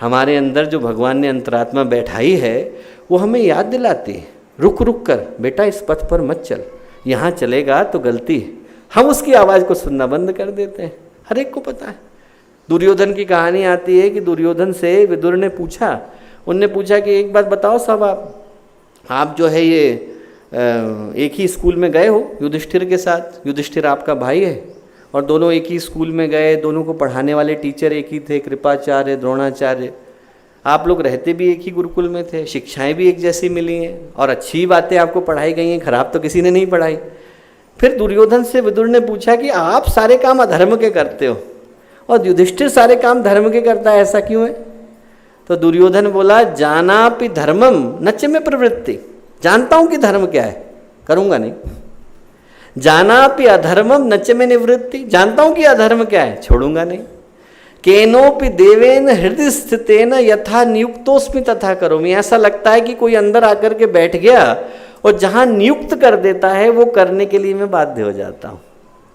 हमारे अंदर जो भगवान ने अंतरात्मा बैठाई है वो हमें याद दिलाती है, रुक रुक कर बेटा इस पथ पर मत चल, यहाँ चलेगा तो गलती है। हम उसकी आवाज़ को सुनना बंद कर देते हैं। हर एक को पता है। दुर्योधन की कहानी आती है कि दुर्योधन से विदुर ने पूछा, उनने पूछा कि एक बात बताओ साहब, आप जो है ये एक ही स्कूल में गए हो युधिष्ठिर के साथ, युधिष्ठिर आपका भाई है और दोनों एक ही स्कूल में गए, दोनों को पढ़ाने वाले टीचर एक ही थे, कृपाचार्य द्रोणाचार्य, आप लोग रहते भी एक ही गुरुकुल में थे, शिक्षाएं भी एक जैसी मिली हैं और अच्छी बातें आपको पढ़ाई गई हैं, खराब तो किसी ने नहीं पढ़ाई। फिर दुर्योधन से विदुर ने पूछा कि आप सारे काम अधर्म के करते हो और युधिष्ठिर सारे काम धर्म के करता है, ऐसा क्यों है? तो दुर्योधन बोला, जानापि धर्मम नच में प्रवृत्ति, जानता हूं कि धर्म क्या है, करूंगा नहीं। जानापि अधर्मम नच में निवृत्ति, जानता हूं कि अधर्म क्या है, छोड़ूंगा नहीं। केनोपि देवेन हृदय स्थितेन यथा नियुक्तोस्मि तथा करोमि, ऐसा लगता है कि कोई अंदर आकर के बैठ गया और जहां नियुक्त कर देता है वो करने के लिए मैं बाध्य हो जाता हूं।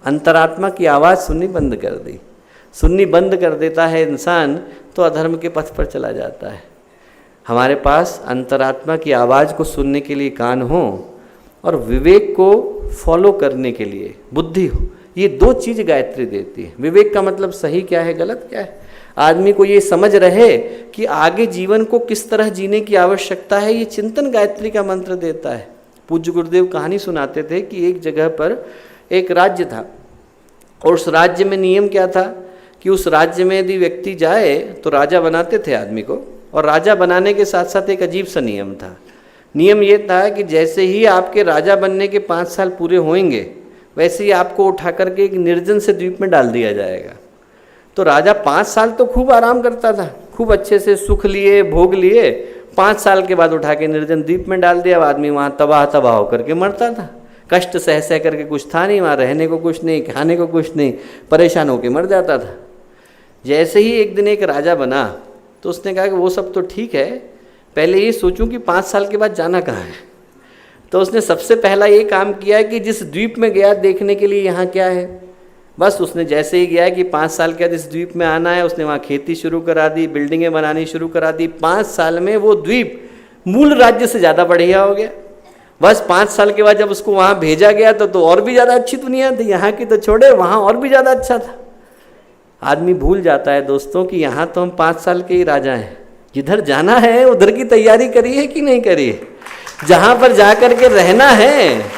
अंतरात्मा की आवाज़ सुननी बंद कर दी, सुननी बंद कर देता है इंसान तो अधर्म के पथ पर चला जाता है। हमारे पास अंतरात्मा की आवाज़ को सुनने के लिए कान हो और विवेक को फॉलो करने के लिए बुद्धि हो, ये 2 चीज़ गायत्री देती है। विवेक का मतलब सही क्या है, गलत क्या है, आदमी को ये समझ रहे कि आगे जीवन को किस तरह जीने की आवश्यकता है, ये चिंतन गायत्री का मंत्र देता है। पूज्य गुरुदेव कहानी सुनाते थे कि एक जगह पर एक राज्य था और उस राज्य में नियम क्या था कि उस राज्य में यदि व्यक्ति जाए तो राजा बनाते थे आदमी को, और राजा बनाने के साथ साथ एक अजीब सा नियम था। नियम ये था कि जैसे ही आपके राजा बनने के 5 साल पूरे होंगे वैसे ही आपको उठा करके एक निर्जन से द्वीप में डाल दिया जाएगा। तो राजा 5 साल तो खूब आराम करता था, खूब अच्छे से सुख लिए, भोग लिए। 5 साल के बाद उठा के निर्जन द्वीप में डाल दिया। आदमी वहाँ तबाह तबाह होकर के मरता था। कष्ट सह सह करके कुछ था नहीं, वहाँ रहने को कुछ नहीं, खाने को कुछ नहीं, परेशान होकर मर जाता था। जैसे ही एक दिन एक राजा बना तो उसने कहा कि वो सब तो ठीक है, पहले ये सोचूं कि 5 साल के बाद जाना कहाँ है। तो उसने सबसे पहला ये काम किया कि जिस द्वीप में गया देखने के लिए यहाँ क्या है। बस उसने जैसे ही गया कि 5 साल के बाद इस द्वीप में आना है, उसने वहाँ खेती शुरू करा दी, बिल्डिंगें बनानी शुरू करा दी। 5 साल में वो द्वीप मूल राज्य से ज़्यादा बढ़िया हो गया। बस 5 साल के बाद जब उसको वहाँ भेजा गया तो और भी ज़्यादा अच्छी दुनिया थी, यहाँ की तो छोड़े, वहाँ और भी ज़्यादा अच्छा था। आदमी भूल जाता है दोस्तों कि यहाँ तो हम 5 साल के ही राजा हैं, जिधर जाना है उधर की तैयारी करी है कि नहीं करी है। जहाँ पर जा कर के रहना है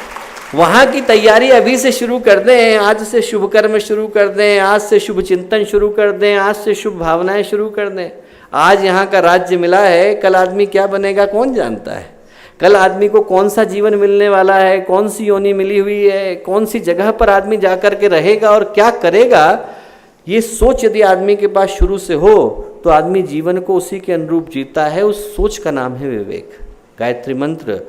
वहाँ की तैयारी अभी से शुरू कर दें, आज से शुभ कर्म शुरू कर दें, आज से शुभ चिंतन शुरू कर दें, आज से शुभ भावनाएं शुरू कर दें। आज यहाँ का राज्य मिला है, कल आदमी क्या बनेगा कौन जानता है। कल आदमी को कौन सा जीवन मिलने वाला है, कौन सी योनि मिली हुई है, कौन सी जगह पर आदमी जा कर के रहेगा और क्या करेगा, ये सोच यदि आदमी के पास शुरू से हो तो आदमी जीवन को उसी के अनुरूप जीता है। उस सोच का नाम है विवेक। गायत्री मंत्र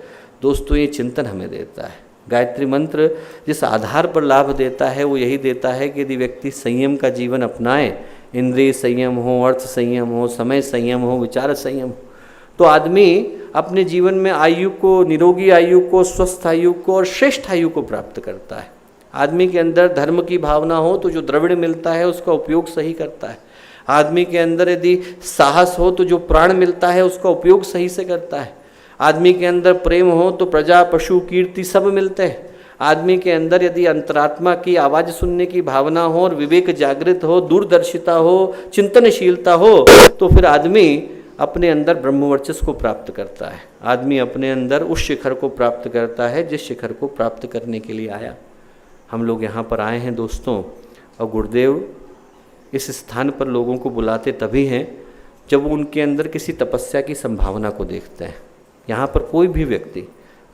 दोस्तों ये चिंतन हमें देता है। गायत्री मंत्र जिस आधार पर लाभ देता है वो यही देता है कि यदि व्यक्ति संयम का जीवन अपनाए, इंद्रिय संयम हो, अर्थ संयम हो, समय संयम हो, विचार संयम हो, तो आदमी अपने जीवन में आयु को, निरोगी आयु को, स्वस्थ आयु को और श्रेष्ठ आयु को प्राप्त करता है। आदमी के अंदर धर्म की भावना हो तो जो द्रविड़ मिलता है उसका उपयोग सही करता है। आदमी के अंदर यदि साहस हो तो जो प्राण मिलता है उसका उपयोग सही से करता है। आदमी के अंदर प्रेम हो तो प्रजा, पशु, कीर्ति सब मिलते हैं। आदमी के अंदर यदि अंतरात्मा की आवाज़ सुनने की भावना हो और विवेक जागृत हो, दूरदर्शिता हो, चिंतनशीलता हो, तो फिर आदमी अपने अंदर ब्रह्मवर्चस्व को प्राप्त करता है। आदमी अपने अंदर उस शिखर को प्राप्त करता है जिस शिखर को प्राप्त करने के लिए आया। हम लोग यहाँ पर आए हैं दोस्तों, और गुरुदेव इस स्थान पर लोगों को बुलाते तभी हैं जब वो उनके अंदर किसी तपस्या की संभावना को देखते हैं। यहाँ पर कोई भी व्यक्ति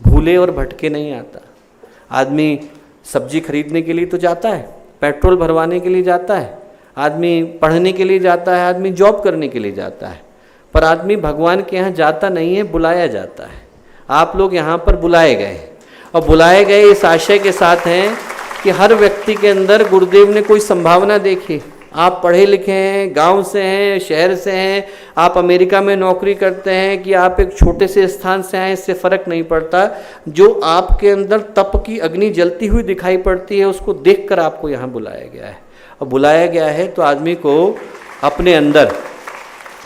भूले और भटके नहीं आता। आदमी सब्जी खरीदने के लिए तो जाता है, पेट्रोल भरवाने के लिए जाता है, आदमी पढ़ने के लिए जाता है, आदमी जॉब करने के लिए जाता है, पर आदमी भगवान के यहाँ जाता नहीं है, बुलाया जाता है। आप लोग यहाँ पर बुलाए गए, और बुलाए गए इस आशय के साथ हैं कि हर व्यक्ति के अंदर गुरुदेव ने कोई संभावना देखी। आप पढ़े लिखे हैं, गांव से हैं, शहर से हैं, आप अमेरिका में नौकरी करते हैं कि आप एक छोटे से स्थान से आए, इससे फ़र्क नहीं पड़ता। जो आपके अंदर तप की अग्नि जलती हुई दिखाई पड़ती है उसको देखकर आपको यहाँ बुलाया गया है। और बुलाया गया है तो आदमी को अपने अंदर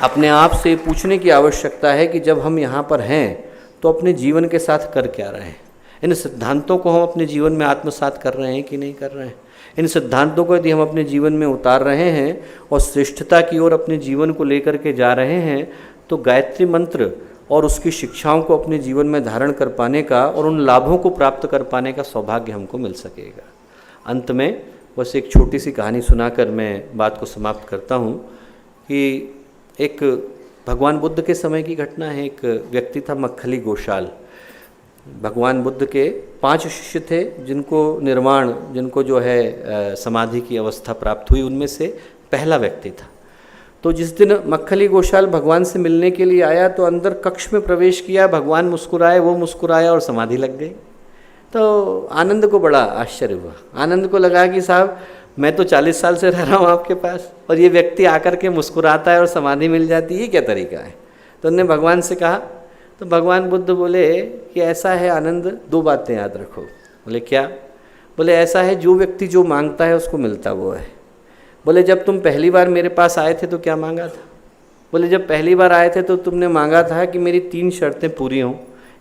अपने आप से पूछने की आवश्यकता है कि जब हम यहाँ पर हैं तो अपने जीवन के साथ कर क्या रहे हैं। इन सिद्धांतों को हम अपने जीवन में आत्मसात कर रहे हैं कि नहीं कर रहे हैं। इन सिद्धांतों को यदि हम अपने जीवन में उतार रहे हैं और श्रेष्ठता की ओर अपने जीवन को लेकर के जा रहे हैं तो गायत्री मंत्र और उसकी शिक्षाओं को अपने जीवन में धारण कर पाने का और उन लाभों को प्राप्त कर पाने का सौभाग्य हमको मिल सकेगा। अंत में बस एक छोटी सी कहानी सुनाकर मैं बात को समाप्त करता हूँ कि एक भगवान बुद्ध के समय की घटना है। एक व्यक्ति था मक्खली गोशाल। भगवान बुद्ध के 5 शिष्य थे जिनको जो है समाधि की अवस्था प्राप्त हुई, उनमें से पहला व्यक्ति था। तो जिस दिन मक्खली गोशाल भगवान से मिलने के लिए आया तो अंदर कक्ष में प्रवेश किया, भगवान मुस्कुराए, वो मुस्कुराया और समाधि लग गई। तो आनंद को बड़ा आश्चर्य हुआ। आनंद को लगा कि साहब मैं तो 40 साल से रह रहा हूँ आपके पास और ये व्यक्ति आकर के मुस्कुराता है और समाधि मिल जाती है, ये क्या तरीका है। तो उन्होंने भगवान से कहा, तो भगवान बुद्ध बोले कि ऐसा है आनंद, 2 बातें याद रखो। बोले क्या? बोले ऐसा है जो व्यक्ति जो मांगता है उसको मिलता वो है। बोले जब तुम पहली बार मेरे पास आए थे तो क्या मांगा था? बोले जब पहली बार आए थे तो तुमने मांगा था कि मेरी 3 शर्तें पूरी हों।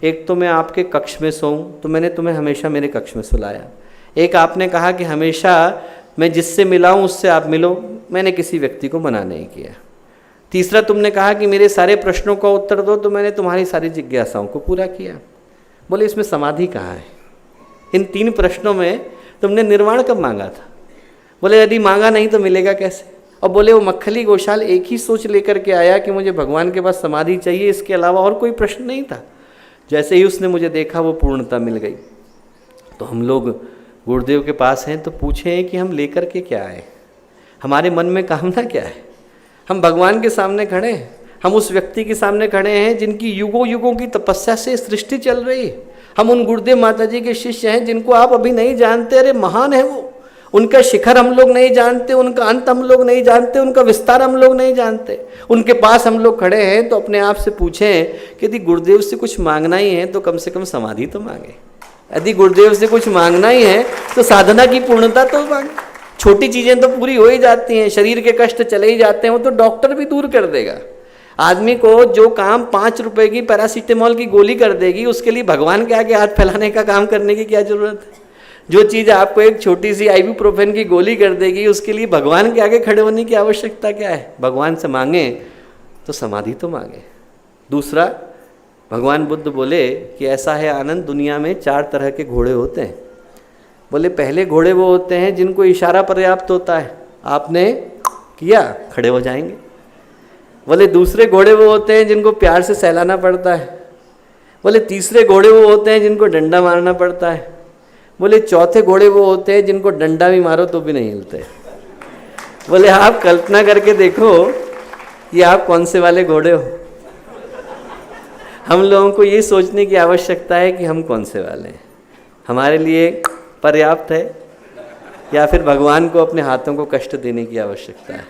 एक तो मैं आपके कक्ष में सोऊं, तो मैंने तुम्हें हमेशा मेरे कक्ष में सुलाया। एक आपने कहा कि हमेशा मैं जिससे मिला हूँ उससे आप मिलो, मैंने किसी व्यक्ति को मना नहीं किया। तीसरा तुमने कहा कि मेरे सारे प्रश्नों का उत्तर दो, तो मैंने तुम्हारी सारी जिज्ञासाओं को पूरा किया। बोले इसमें समाधि कहाँ है? इन 3 प्रश्नों में तुमने निर्वाण कब मांगा था? बोले यदि मांगा नहीं तो मिलेगा कैसे? और बोले वो मक्खली गोशाल एक ही सोच लेकर के आया कि मुझे भगवान के पास समाधि चाहिए, इसके अलावा और कोई प्रश्न नहीं था। जैसे ही उसने मुझे देखा वो पूर्णता मिल गई। तो हम लोग गुरुदेव के पास हैं तो पूछें कि हम लेकर के क्या आए, हमारे मन में कामना क्या है। हम भगवान के सामने खड़े हैं, हम उस व्यक्ति के सामने खड़े हैं जिनकी युगों युगों की तपस्या से सृष्टि चल रही है। हम उन गुरुदेव माता जी के शिष्य हैं जिनको आप अभी नहीं जानते, अरे महान है वो। उनका शिखर हम लोग नहीं जानते, उनका अंत हम लोग नहीं जानते, उनका विस्तार हम लोग नहीं जानते। उनके पास हम लोग खड़े हैं तो अपने आप से पूछें कि यदि गुरुदेव से कुछ मांगना ही है तो कम से कम समाधि तो मांगे। यदि गुरुदेव से कुछ मांगना ही है तो साधना की पूर्णता तो मांगे। छोटी चीज़ें तो पूरी हो ही जाती हैं, शरीर के कष्ट चले ही जाते हैं, वो तो डॉक्टर भी दूर कर देगा। आदमी को जो काम 5 रुपए की पैरासीटामोल की गोली कर देगी, उसके लिए भगवान के आगे हाथ फैलाने का काम करने की क्या जरूरत है। जो चीज़ आपको एक छोटी सी आइबुप्रोफेन की गोली कर देगी, उसके लिए भगवान के आगे खड़े होने की आवश्यकता क्या है। भगवान से मांगे तो समाधि तो मांगे। दूसरा, भगवान बुद्ध बोले कि ऐसा है आनंद, दुनिया में 4 तरह के घोड़े होते हैं। बोले पहले घोड़े वो होते हैं जिनको इशारा पर्याप्त होता है, आपने किया खड़े हो जाएंगे। बोले दूसरे घोड़े वो होते हैं जिनको प्यार से सहलाना पड़ता है। बोले तीसरे घोड़े वो होते हैं जिनको डंडा मारना पड़ता है। बोले चौथे घोड़े वो होते हैं जिनको डंडा भी मारो तो भी नहीं हिलते। बोले आप कल्पना करके देखो कि आप कौन से वाले घोड़े हो। हम लोगों को ये सोचने की आवश्यकता है कि हम कौन से वाले हैं, हमारे लिए पर्याप्त है या फिर भगवान को अपने हाथों को कष्ट देने की आवश्यकता है।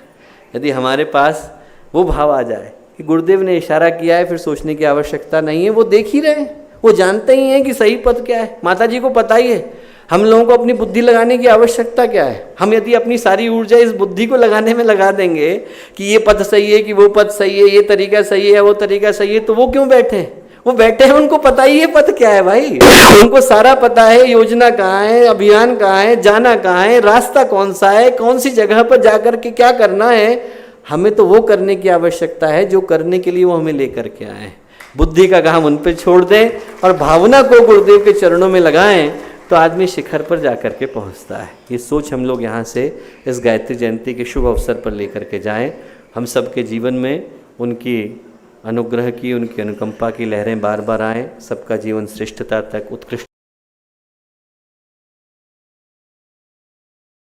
यदि हमारे पास वो भाव आ जाए कि गुरुदेव ने इशारा किया है, फिर सोचने की आवश्यकता नहीं है, वो देख ही रहे हैं, वो जानते ही हैं कि सही पद क्या है। माता जी को पता ही है। हम लोगों को अपनी बुद्धि लगाने की आवश्यकता क्या है। हम यदि अपनी सारी ऊर्जा इस बुद्धि को लगाने में लगा देंगे कि ये पद सही है कि वो पद सही है, ये तरीका सही है वो तरीका सही है, तो वो क्यों बैठे हैं। वो बैठे हैं, उनको पता ही है पद क्या है भाई। उनको सारा पता है, योजना कहाँ है, अभियान कहाँ है, जाना कहाँ है, रास्ता कौन सा है, कौन सी जगह पर जाकर के क्या करना है। हमें तो वो करने की आवश्यकता है जो करने के लिए वो हमें लेकर के आए। बुद्धि का काम उन पे छोड़ दें और भावना को गुरुदेव के चरणों में लगाएं तो आदमी शिखर पर जाकर के पहुंचता है। ये सोच हम लोग यहाँ से इस गायत्री जयंती के शुभ अवसर पर लेकर के जाएं। हम सबके जीवन में उनकी अनुग्रह की, उनकी अनुकंपा की लहरें बार बार आएँ। सबका जीवन श्रेष्ठता तक उत्कृष्ट